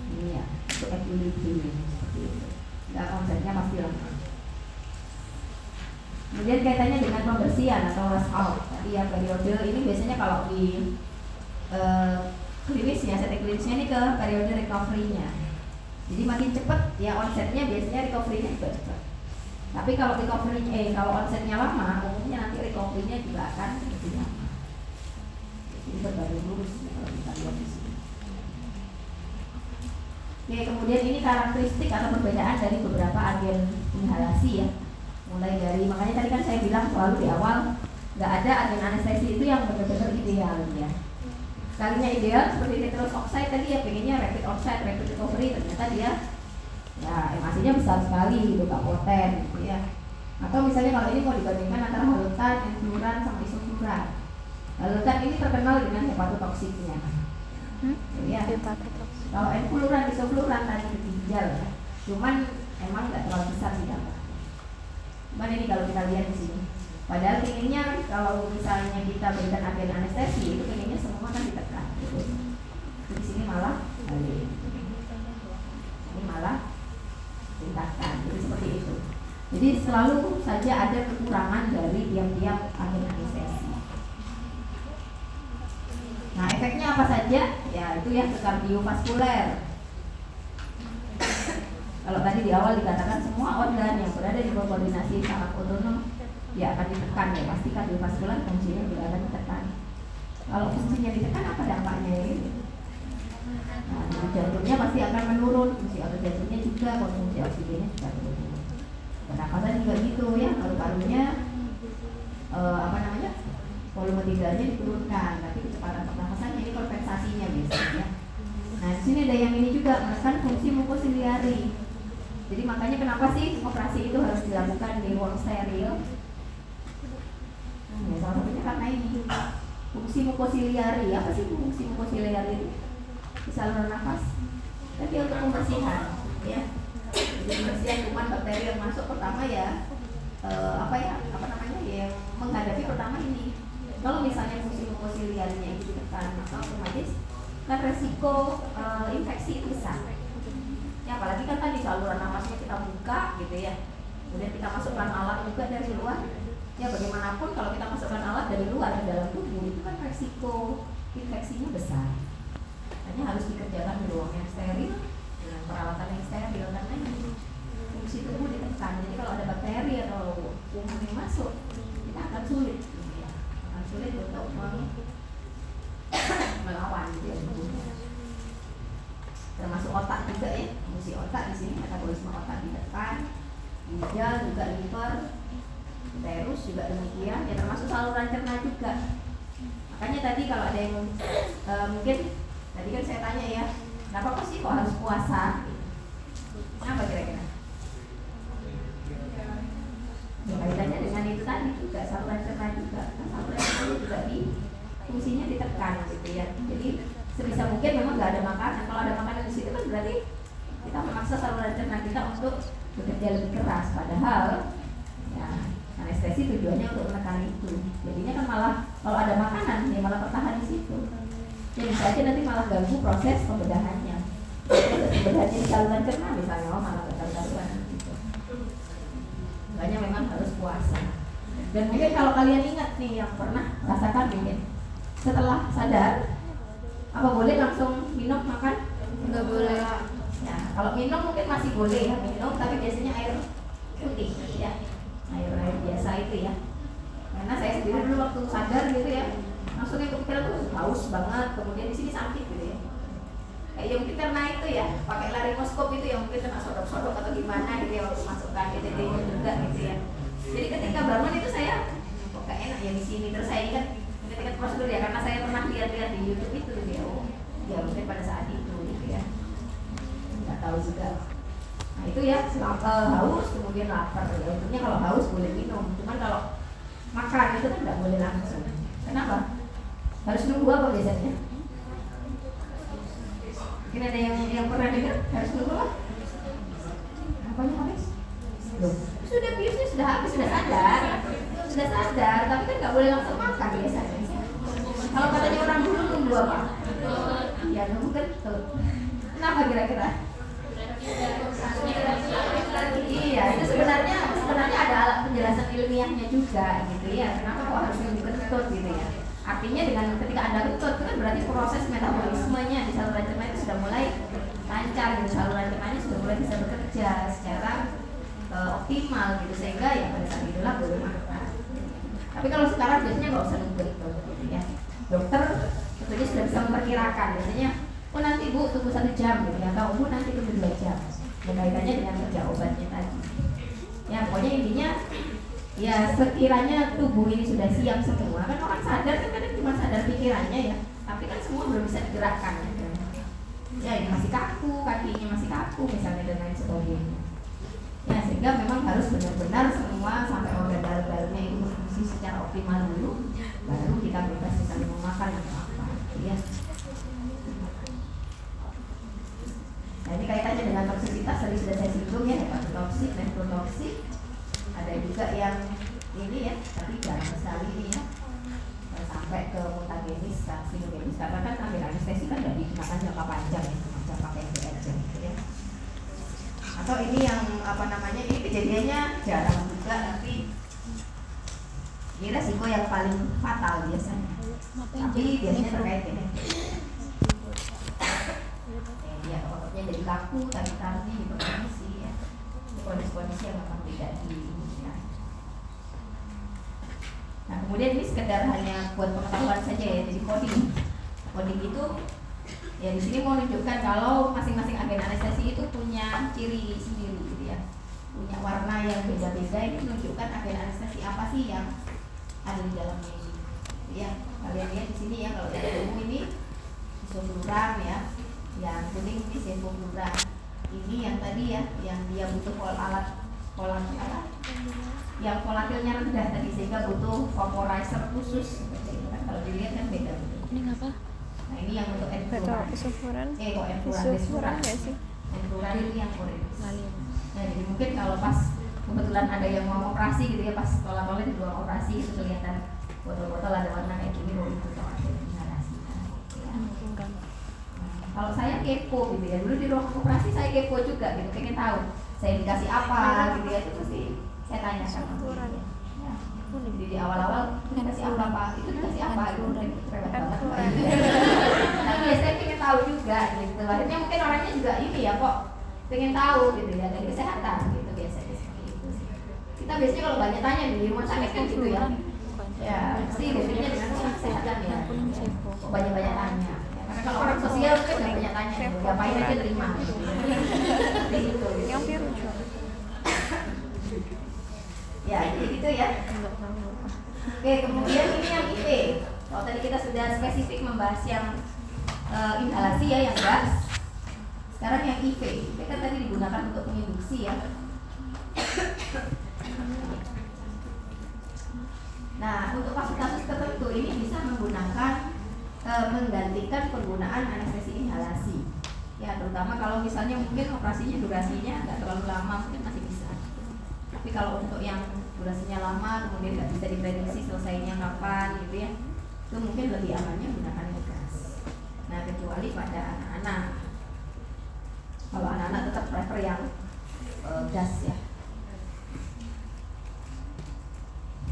ini ya, untuk equilibrium seperti itu. Dan konsepnya pasti lama. Kemudian kaitannya dengan pembersihan atau rush out. Tadi ya periode ini biasanya kalau di klinisnya, setting klinisnya ini ke periode recovery-nya. Jadi makin cepat ya onsetnya biasanya recovery-nya juga cepat. Tapi kalau kalau onsetnya lama, umumnya nanti recovery-nya juga akan lebih lama. Jadi berbanding lurus kalau kita lihat di sini. Oke, kemudian ini karakteristik atau perbedaan dari beberapa agen inhalasi ya. Mulai dari, makanya tadi kan saya bilang selalu di awal nggak ada agen anestesi itu yang benar-benar ideal ya. Sekalinya ideal seperti nitrous oxide tadi ya, pengennya rapid onset, rapid recovery, ternyata dia ya emasinya besar sekali gitu, gak poten gitu ya. Atau misalnya kalau ini mau dibandingkan antara halutan, enfluran sama isofluran. Halutan ini terkenal dengan hepatotoksiknya. Ya. Kalau enfluran, isofluran tadi ke ginjal ya. Cuman emang nggak terlalu besar sih dampaknya. Cuman ini kalau kita lihat di sini, padahal pinginnya kalau misalnya kita berikan agen anestesi itu pinginnya semua kan ditekan gitu. Di sini malah ini malah ditingkatkan, jadi seperti itu. Jadi selalu saja ada kekurangan dari tiap-tiap agen anestesi. Nah efeknya apa saja? Ya itu ya ke kardiovaskuler. Kalau tadi di awal dikatakan semua organ yang berada di bawah koordinasi saraf otonom ya akan ditekan ya, pasti kardiovaskuler fungsinya juga akan ditekan. Kalau fungsinya ditekan apa dampaknya ini? Nah, jantungnya pasti akan menurun, fungsi otot jantungnya juga, konsumsi oksigennya juga menurun. Pernapasan juga gitu ya, paru-parunya volume tiganya diturunkan, tapi kecepatan pernapasannya ini kompensasinya biasanya. Nah di sini ada yang ini juga menekan fungsi mukosiliari. Jadi makanya kenapa sih operasi itu harus dilakukan di ruang steril? Ya, salah satunya karena ini fungsi mukosiliari. Apa sih fungsi mukosiliari itu? Di saluran nafas. Tapi untuk pembersihan, ya. Jadi pembersihan kuman bakteri yang masuk pertama ya, yang menghadapi pertama ini. Kalau misalnya fungsi mukosiliarinya itu ditekan, maka otomatis kan resiko infeksi itu besar. Ya apalagi kan tadi saluran nafasnya kita buka gitu ya. Kemudian kita masukkan alat juga dari luar. Ya bagaimanapun kalau kita masukkan alat dari luar ke dalam tubuh itu kan resiko infeksinya besar. Hanya harus dikerjakan di ruang yang steril dengan perawatan yang steril karena ini fungsi tubuh ditekan. Jadi kalau ada bakteri atau kuman yang masuk, kita akan sulit, ya. Akan sulit untuk melawan gitu ya tubuhnya. Termasuk otak juga ya, fungsi otak di sini metabolisme otak ditekan, ginjal juga, liver, uterus juga demikian, ya termasuk saluran cerna juga. Makanya tadi kalau ada yang mungkin tadi kan saya tanya ya, kenapa sih kok harus puasa? Kenapa kira-kira? Ya, kaitannya dengan itu tadi juga saluran cerna juga, saluran cerna juga fungsinya ditekan gitu ya. Jadi sebisa mungkin memang nggak ada makanan. Kalau ada makanan di situ kan berarti kita memaksa saluran cerna kita untuk bekerja lebih keras. Padahal ya anestesi tujuannya untuk menekan itu. Jadinya kan malah kalau ada makanan ya malah tertahan di situ. Ya bisa aja nanti malah ganggu proses pembedahannya. Pembedahannya di saluran cerna misalnya malah gagal-gagal gitu. Makanya memang harus puasa. Dan mungkin kalau kalian ingat nih yang pernah rasakan mungkin setelah sadar Apa boleh langsung minum makan? Nggak boleh. Ya, kalau minum mungkin masih boleh ya minum, tapi biasanya air putih ya, air biasa itu ya. Karena saya sendiri dulu waktu sadar gitu ya, langsung yang kepikiran tuh haus banget, kemudian di sini sakit gitu ya. Kayak yang mungkin karena itu ya, pakai laringoskop itu yang mungkin kena sodok-sodok atau gimana gitu ya waktu masukkan DTT-nya juga gitu ya. Jadi ketika bangun itu saya kok gak enak ya di sini, terus saya ingat ketika prosedur ya, karena saya pernah lihat-lihat di YouTube itu ya, oh ya mungkin pada saat itu gitu ya, nggak tahu juga. Nah itu ya, haus kemudian lapar ya, untungnya kalau haus boleh minum, cuman kalau makan itu kan nggak boleh langsung. Kenapa? Harus nunggu apa biasanya? Mungkin ada yang pernah dengar harus nunggu apa? Apanya habis? Loh, sudah biusnya sudah habis, sudah sadar, tapi kan nggak boleh langsung makan biasanya. Kalau katanya orang dulu nunggu apa? Ya nunggu kentut. Kenapa kira-kira? Iya, itu sebenarnya ada alat penjelasan ilmiahnya juga gitu ya. Kenapa kok harus nunggu kentut gitu ya? Artinya dengan ketika Anda kentut itu kan berarti proses metabolismenya di saluran cerna itu sudah mulai lancar gitu, saluran cernanya sudah mulai bisa bekerja secara optimal gitu, sehingga ya pada saat itulah boleh makan. Tapi kalau sekarang biasanya nggak usah nunggu itu gitu ya. Dokter tentunya sudah bisa memperkirakan biasanya, oh nanti Bu tunggu 1 jam gitu ya, atau Bu nanti tunggu 2 jam. Kaitannya dengan kerja obatnya tadi. Ya pokoknya intinya ya sekiranya tubuh ini sudah siap semua, kan orang sadar kan kadang cuma sadar pikirannya ya, tapi kan semua belum bisa digerakkan ya. Ya ini masih kaku, kakinya masih kaku misalnya dan lain sebagainya. Ya sehingga memang harus benar-benar semua sampai organ dalam-dalamnya itu berfungsi secara optimal dulu, baru kita bebas misalnya mau makan atau apa ya. Nah ini kaitannya dengan toksisitas tadi sudah saya singgung ya, hepatotoksik dan protoksik. Ada juga yang ini ya, tapi jarang sekali ini ya, sampai ke mutagenis, karsinogenis, karena kan ambil anestesi kan tidak digunakan jangka panjang ya, macam pakai aja gitu ya. Atau ini yang apa namanya, ini kejadiannya jarang juga, tapi ini resiko yang paling fatal biasanya. Tapi biasanya terkait ini. Ya, ototnya jadi kaku, tarik-tariknya hipertensi ya. Kondisi-kondisi yang memang tidak diinginkan. Nah, kemudian ini sekedar hanya buat pengetahuan saja ya. Jadi coding itu ya di sini mau menunjukkan kalau masing-masing agen anestesi itu punya ciri sendiri gitu ya. Punya warna yang beda-beda, ini menunjukkan agen anestesi apa sih yang ada di dalamnya ini. Ya, kalian lihat di sini ya, kalau yang ungu ini isofluran ya. Yang kuning ini sevofluran. Ini yang tadi ya, yang dia butuh yang volatilnya rendah tadi, sehingga butuh vaporizer khusus seperti itu kan. Kalau dilihat kan beda gitu. Ini apa? Nah ini yang untuk enfuran. Kok enfuran nggak sih? Enfuran itu yang orange. Lali. Nah jadi mungkin kalau pas kebetulan ada yang mau operasi gitu ya, pas tolak-tolak di ruang operasi itu kelihatan botol-botol ada warna kayak gini, oh itu toh ada inhalasi kan. Ya. Mungkin kan. Kalau saya kepo gitu ya, dulu di ruang operasi saya kepo juga gitu, pengen tahu saya dikasih apa gitu ya, itu mesti saya tanyakan. Ya. Jadi di awal-awal dikasih apa Pak? Itu dikasih apa? Itu repot banget. Tapi biasanya pengen tahu juga gitu. Akhirnya mungkin orangnya juga ini ya kok pengen tahu gitu ya, dari kesehatan gitu biasanya seperti itu sih. Kita biasanya kalau banyak tanya di rumah sakit kan gitu ya. Ya, pasti biasanya dengan kesehatan ya. Banyak-banyak tanya. Karena kalau orang sosial kan nggak banyak tanya, ngapain aja terima. Seperti itu. Yang biru juga. Ya, jadi gitu ya. Oke, kemudian ini yang IV. Kalau tadi kita sudah spesifik membahas yang inhalasi ya, yang gas. Sekarang yang IV. IV kan tadi digunakan untuk penginduksi ya. Nah, untuk kasus-kasus tertentu ini bisa menggantikan penggunaan anestesi inhalasi. Ya, terutama kalau misalnya mungkin operasinya durasinya nggak terlalu lama, mungkin masih bisa. Tapi kalau untuk yang durasinya lama, kemudian nggak bisa diprediksi selesainya kapan gitu ya, itu mungkin lebih amannya gunakan gas. Nah, kecuali pada anak-anak. Kalau anak-anak tetap prefer yang gas ya.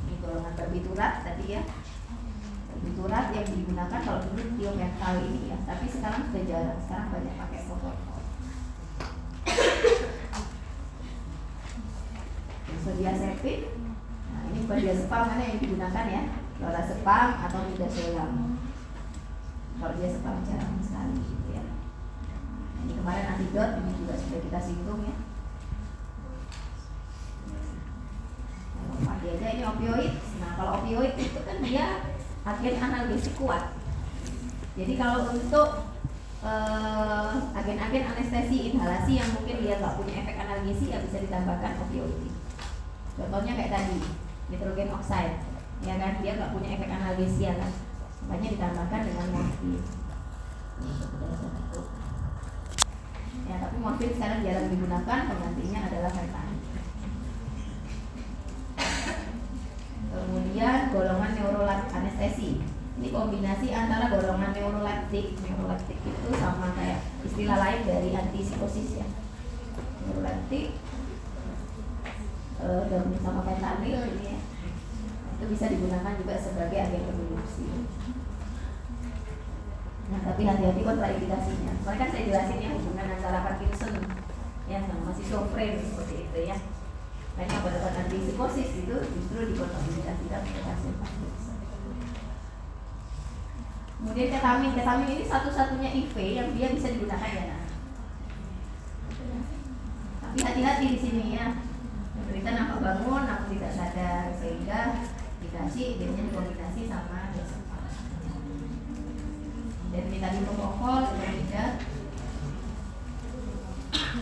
Ini golongan barbiturat tadi ya. Barbiturat yang digunakan digunakan kalau dulu tiometal ini ya, tapi sekarang sudah jarang, sekarang banyak pakai protokol. Benzodiazepin, nah ini bukan diazepam mana yang digunakan ya, lorazepam atau midazolam. Kalau diazepam jarang sekali gitu ya. Nah, ini kemarin antidot ini juga sudah kita singgung ya. Mati aja ini opioid. Nah kalau opioid itu kan dia agen analgesik kuat. Jadi kalau untuk agen-agen anestesi inhalasi yang mungkin dia nggak punya efek analgesi ya bisa ditambahkan opioid. Contohnya kayak tadi nitrogen oxide, ya kan dia nggak punya efek analgesi ya kan, makanya ditambahkan dengan morfin. Ya tapi morfin sekarang jarang digunakan, penggantinya adalah fentanyl. Kemudian golongan neuroleptik anestesi. Ini kombinasi antara golongan neuroleptik itu sama kayak istilah lain dari antipsikosis ya. Neuroleptik dan sama fentanyl ini ya. Itu bisa digunakan juga sebagai agen pembunuh. Nah, tapi hati-hati kontraindikasinya. Soalnya kan saya jelasin ya hubungan antara Parkinson ya sama schizofren seperti itu ya. Karena obat-obat antipsikosis itu justru dikontraindikasikan untuk pasien Parkinson. Kemudian ketamin ini satu-satunya IV yang dia bisa digunakan ya. Nah. Tapi hati-hati di sini ya. Menderita nampak bangun, namun tidak sadar sehingga dikasih biasanya dikombinasi sama diazepam. Dan metadin propofol juga tidak.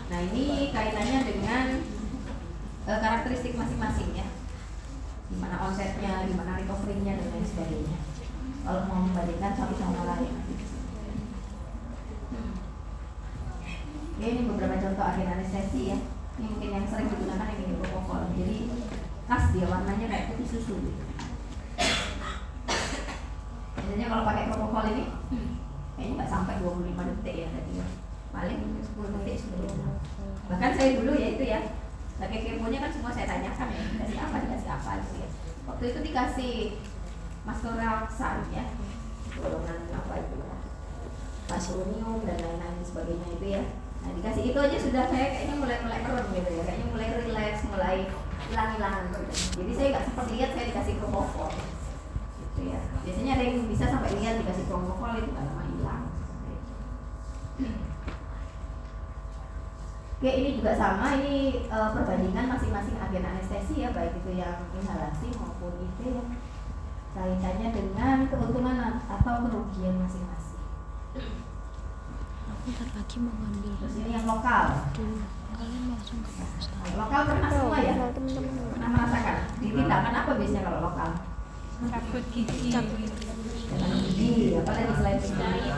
Nah ini kaitannya dengan karakteristik masing-masing ya. Gimana onsetnya, gimana recovery-nya dan lain sebagainya. Kalau mau membandingkan satu sama lain. Oke, ini beberapa contoh agen anestesi ya. Ini mungkin yang sering digunakan ini propofol. Jadi khas dia warnanya kayak putih susu. Biasanya kalau pakai propofol ini kayaknya nggak sampai 25 detik ya tadi ya. Paling 10 detik sebelum. Bahkan saya dulu ya itu ya. Lagi kemonya kan semua saya tanyakan ya, dikasih apa gitu ya. Waktu itu dikasih Mastoraxan ya, golongan apa itu ya, Pasonium dan lain-lain sebagainya itu ya. Nah dikasih itu aja sudah saya kayaknya mulai merem gitu ya, kayaknya mulai relax, mulai hilang-hilangan gitu. Jadi saya nggak sempat lihat saya dikasih propofol gitu ya. Biasanya ada yang bisa sampai lihat dikasih propofol itu nggak lama hilang. Oke, ini juga sama, ini perbandingan masing-masing agen anestesi ya, baik itu yang inhalasi maupun IV ya. Kaitannya dengan keuntungan atau kerugian masing-masing. Aku ntar lagi mau ngambil. Terus ini yang lokal. Dulu kalian langsung ke pusat. Lokal pernah semua ya? Pernah merasakan? Di tindakan apa biasanya kalau lokal? Cabut gigi. Jangan gigi, apalagi selain gigi.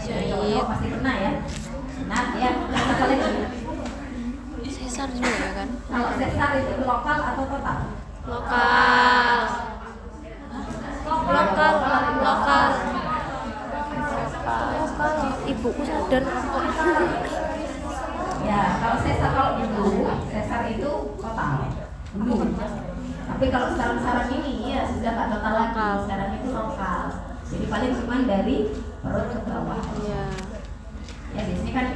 Jahit. Pasti pernah ya? Nah ya, apa lagi? Sesar juga ya kan? Kalau sesar itu lokal atau total? Lokal. Ibuku sadar. Ya, kalau sesar itu total. Tapi kalau sekarang ini ya sudah nggak total lagi. Sekarang itu lokal. Jadi paling cuma dari perut ke bawah. Iya. Ya biasanya kan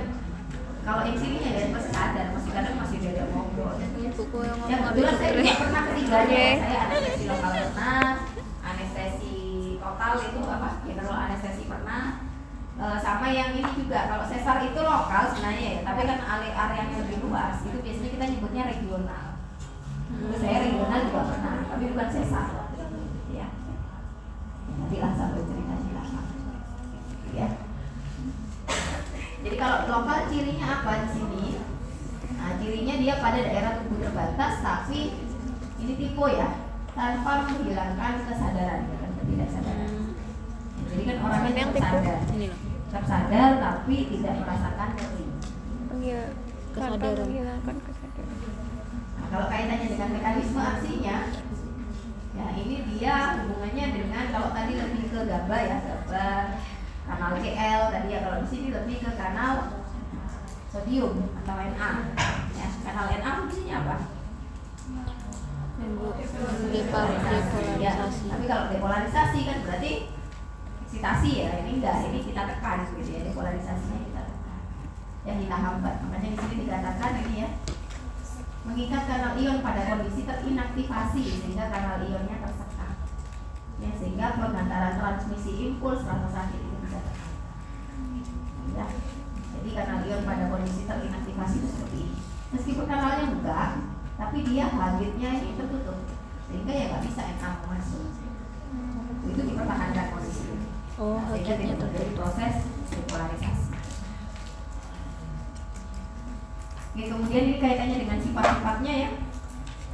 kalau yang sini ya masih sadar, masih kadang masih diajak ngobrol. Ibuku yang Ya ngomong kebetulan saya juga pernah ketiganya. Oke. Saya anestesi lokal pernah, anestesi total itu apa? General anestesi pernah. Sama yang ini juga, kalau sesar itu lokal sebenarnya ya, tapi kan areanya lebih luas, itu biasanya kita nyebutnya regional. Saya regional juga pernah, tapi bukan sesar. Ya. Nantilah sampai ceritanya ya. Jadi kalau lokal cirinya apa di sini? Nah, cirinya dia pada daerah tubuh terbatas, tapi ini tipe ya, tanpa menghilangkan kesadaran, kan ketidaksadaran. Jadi kan orangnya yang tetap sadar, ini loh. tetap sadar tapi tidak merasakan nyeri. Iya, Kesadaran. menghilangkan kesadaran. Nah, kalau kaitannya dengan mekanisme aksinya, ya ini dia hubungannya dengan kalau tadi lebih ke GABA ya, GABA, kanal GL tadi ya, kalau di sini lebih ke kanal sodium atau Na. Ya, kanal Na fungsinya apa? Ya, Depolarisasi. tapi kalau depolarisasi kan berarti eksitasi ya, ini enggak, ini kita tekan gitu ya, depolarisasinya kita tekan, yang kita hambat. Makanya di sini dikatakan ini ya, mengikat kanal ion pada kondisi terinaktivasi sehingga kanal ionnya tersekat, ya, sehingga pengantaran transmisi impuls rasa sakit itu bisa terhambat. Ya, jadi kanal ion pada kondisi terinaktivasi itu seperti ini. Meskipun kanalnya buka, tapi dia habitnya ini tertutup, sehingga ya nggak bisa NA masuk. Itu dipertahankan posisi ini. Oh, Sehingga habitnya tidak terjadi proses depolarisasi. Oke, kemudian ini kaitannya dengan sifat-sifatnya ya.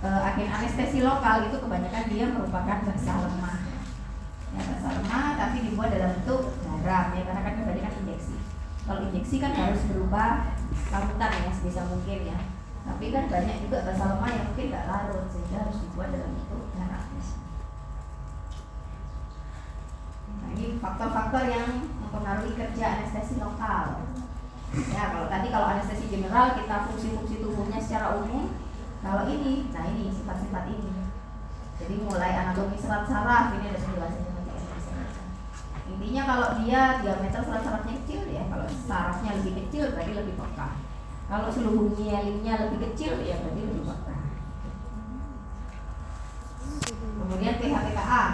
Agen anestesi lokal itu kebanyakan dia merupakan basa lemah. Ya, basa lemah tapi dibuat dalam bentuk garam ya, karena kan kebanyakan injeksi. Kalau injeksi kan harus berupa larutan ya sebisa mungkin ya. Tapi kan banyak juga basa lemah yang mungkin nggak larut sehingga harus dibuat dalam bentuk garam. Nah, ini faktor-faktor yang mempengaruhi kerja anestesi lokal. Ya, kalau anestesi general kita fungsi-fungsi tubuhnya secara umum. Kalau ini, nah ini sifat-sifat ini. Jadi mulai anatomi serat saraf ini ada penjelasannya nanti ya, bisa baca. Intinya kalau dia diameter serat sarafnya kecil ya, kalau sarafnya lebih kecil berarti lebih peka. Kalau seluruh mielinnya lebih kecil ya berarti lebih peka. Kemudian pH-pKa.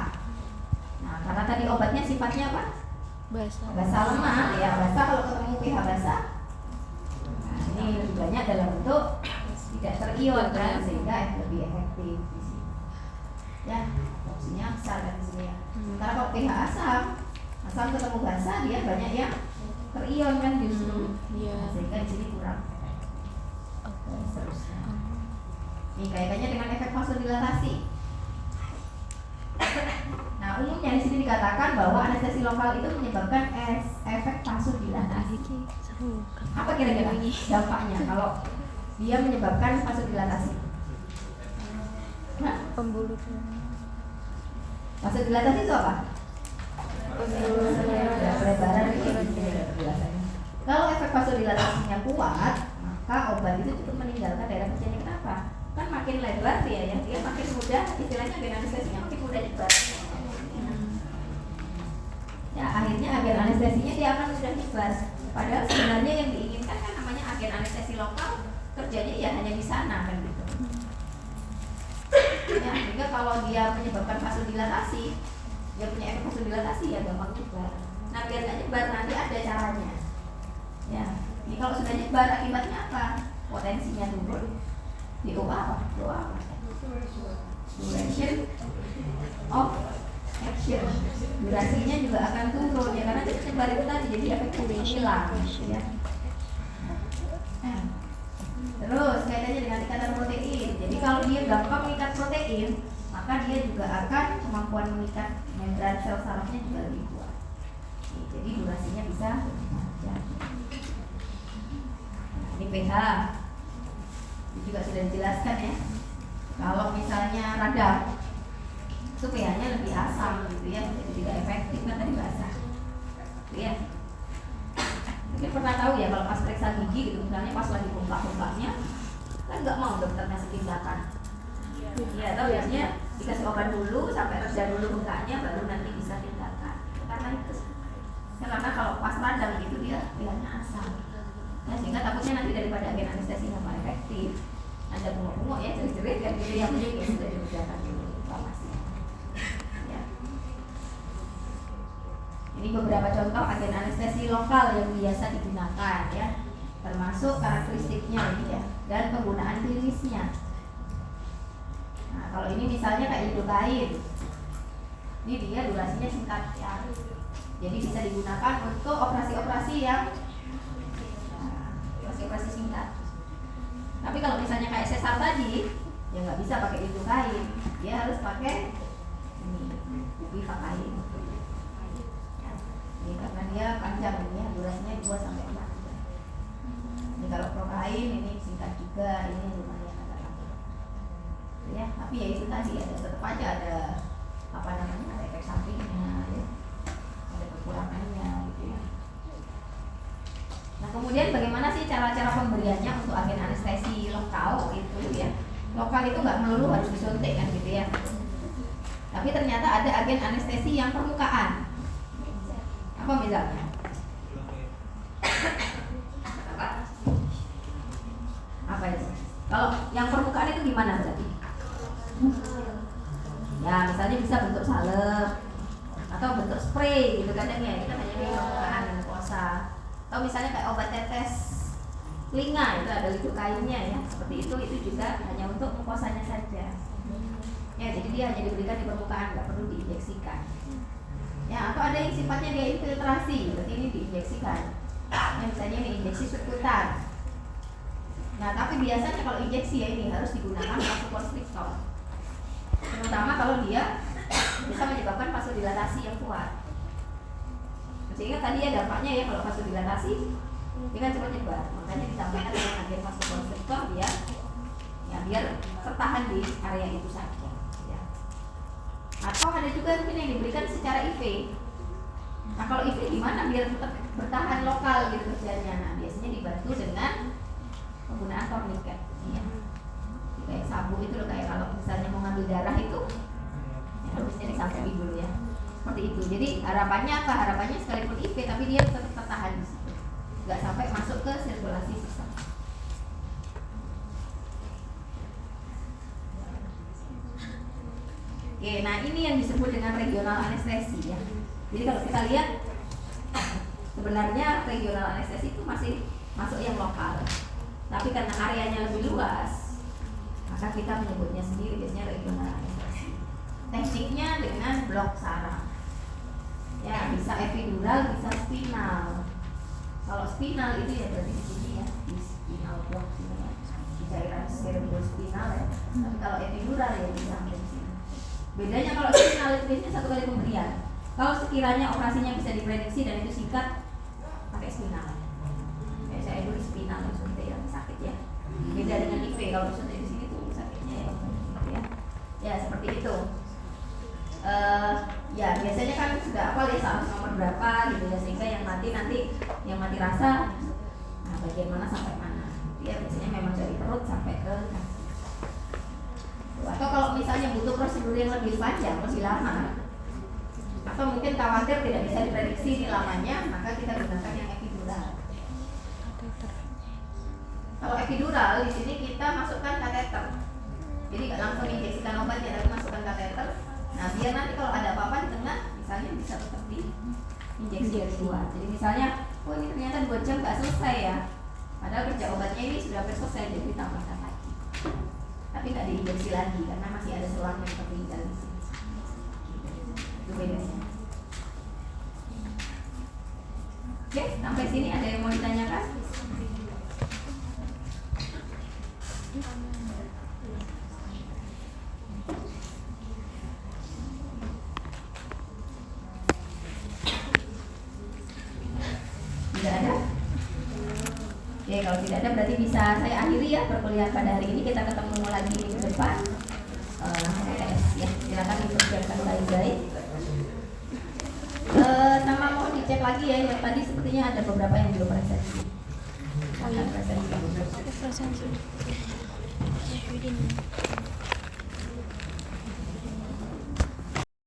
Nah, karena tadi obatnya sifatnya apa? Basa lemah ya, basa kalau ketemu pH basa, nah, ini lebih banyak dalam bentuk tidak terion kan, sehingga lebih efektif di sini. Ya, opsinya besar kan di sini ya. Sementara kalau pH asam ketemu basa dia banyak yang terion kan justru, nah, sehingga di sini kurang. Dan seterusnya. Ini kaitannya dengan efek vasodilatasi. Nah, umumnya di sini dikatakan bahwa anestesi lokal itu menyebabkan efek vasodilatasi. Apa kira-kira dampaknya kalau dia menyebabkan vasodilatasi? Pembuluh. Vasodilatasi itu apa? Pelebaran itu penjelasannya. Kalau efek vasodilatasinya kuat, maka obat itu cukup meninggalkan daerah kecilnya. Kenapa? Kan makin lebar dia makin mudah, istilahnya agen anestesinya makin mudah nyebar. Ya, akhirnya agen anestesinya dia akan mudah nyebar. Padahal sebenarnya yang diinginkan kan namanya agen anestesi lokal, kerjanya ya hanya di sana kan gitu. Ya, sehingga kalau dia menyebabkan vasodilatasi, dia punya efek vasodilatasi ya gampang nyebar. Nah, biar nggak nyebar nanti ada caranya. Ya, ini kalau sudah nyebar akibatnya apa? Potensinya turun. Doa apa? Duration of action. Durasinya juga akan turun ya, karena cepat nyebar itu tadi jadi efek hilang ya. Terus kaitannya dengan ikatan protein. Jadi kalau dia gampang mengikat protein, maka dia juga akan kemampuan mengikat membran sel sarafnya juga lebih kuat. Jadi durasinya bisa lebih panjang. Nah, ini pH. Ini juga sudah dijelaskan ya. Kalau misalnya radang, itu pH-nya lebih asam gitu ya, jadi tidak efektif kan tadi basah. Gitu ya. Mungkin pernah tahu ya kalau pas periksa gigi gitu, misalnya pas lagi bengkak-bengkaknya, kan nggak mau dokter ngasih tindakan. Ya, atau biasanya dikasih obat dulu sampai reda dulu bengkaknya, baru nanti bisa tindakan. Karena itu, ya, karena kalau pas radang gitu dia pH-nya asam. Ya, sehingga takutnya nanti daripada agen anestesinya nggak efektif, ada bungok-bungok ya, jerit-jerit kan gitu yang penting ya sudah dikerjakan dulu inflamasi. Ya. Ini beberapa contoh agen anestesi lokal yang biasa digunakan ya, termasuk karakteristiknya ini ya, dan penggunaan klinisnya. Nah, kalau ini misalnya kayak lidocain, ini dia durasinya singkat ya, jadi bisa digunakan untuk operasi-operasi yang operasi singkat. Tapi kalau misalnya kayak sesar tadi, ya nggak bisa pakai lidocain, dia harus pakai ini bupivacain. Ini karena dia panjang ini ya, durasinya 2 sampai 4 jam. Ini kalau procain ini singkat juga, ini lumayan agak lama. Ya, tapi ya itu tadi ada tetap aja ada apa namanya, ada efek sampingnya, ya. Ada kekurangannya gitu ya. Nah, kemudian bagaimana sih cara-cara pemberiannya untuk agen anestesi lokal itu ya? Lokal itu nggak melulu harus disuntik kan gitu ya. Tapi ternyata ada agen anestesi yang permukaan. Apa misalnya? Apa itu? Kalau yang permukaan itu gimana berarti? Ya misalnya bisa bentuk salep atau bentuk spray gitu kadangnya, itu hanya di permukaan mukosa. Atau misalnya kayak obat tetes telinga, itu ada lidokainnya ya, seperti itu juga hanya untuk mukosanya saja. Ya, jadi dia hanya diberikan di permukaan, nggak perlu diinjeksikan. Ya, atau ada yang sifatnya dia infiltrasi, berarti ini diinjeksikan. Ya, misalnya ini injeksi subkutan. Nah, tapi biasanya kalau injeksi ya ini harus digunakan vasokonstriktor. Terutama kalau dia bisa menyebabkan vasodilatasi yang kuat. Sehingga tadi ya dampaknya ya kalau vasodilatasi dia kan cepat nyebar, makanya ditambahkan dengan agen vasokonstriktor biar tertahan di area itu saja. Ya. Atau ada juga mungkin yang diberikan secara IV. Nah kalau IV gimana biar tetap bertahan lokal gitu kerjanya? Nah biasanya dibantu dengan penggunaan tourniquet. Ya. Kayak sabu itu loh, kayak kalau misalnya mau ngambil darah itu ya, harusnya disampaikan dulu ya. Seperti itu. Jadi harapannya apa? Harapannya sekalipun IV tapi dia tetap tertahan di situ, nggak sampai masuk ke sirkulasi sistem. Oke, nah ini yang disebut dengan regional anestesi ya. Jadi kalau kita lihat sebenarnya regional anestesi itu masih masuk yang lokal, tapi karena areanya lebih luas, maka kita menyebutnya sendiri biasanya regional anestesi. Tekniknya dengan blok saraf. Ya, bisa epidural, bisa spinal. Kalau spinal itu ya berarti di sini ya, di spinal block sini ya, di cairan cerebrospinal ya. Tapi kalau epidural ya di samping sini. Bedanya kalau spinal itu biasanya 1 kali pemberian. Kalau sekiranya operasinya bisa diprediksi dan itu singkat, pakai spinal. Kayak saya dulu spinal suntik yang sakit ya. Beda dengan IV, kalau suntik di sini tuh sakitnya ya. Ya seperti itu. Ya biasanya kan sudah apa ya saat nomor berapa gitu ya, sehingga yang mati rasa, nah bagian mana sampai mana ya, biasanya memang dari perut sampai ke kaki. Atau kalau misalnya butuh prosedur yang lebih panjang, lebih lama, atau mungkin khawatir tidak bisa diprediksi ini lamanya, maka kita gunakan yang epidural. Kalau epidural di sini kita masukkan kateter, jadi nggak langsung injeksikan obatnya tapi masukkan kateter. Nah biar nanti kalau ada apa-apa di tengah, misalnya bisa tetap diinjeksi dari luar. Jadi misalnya, oh ini ternyata 2 jam nggak selesai ya, padahal kerja obatnya ini sudah hampir selesai, jadi tambahkan lagi. Tapi nggak diinjeksi lagi karena masih ada selang yang tertinggal di sini. Itu bedanya. Oke, sampai sini ada yang mau ditanyakan? Tidak ada? Oke, kalau tidak ada berarti bisa saya akhiri ya perkuliahan pada hari ini. Kita ketemu lagi minggu depan. Langsung UTS ya. Silakan dipersiapkan baik-baik. Sama mau dicek lagi ya, yang tadi sepertinya ada beberapa yang belum presensi. Akan presensi. Ada presensi.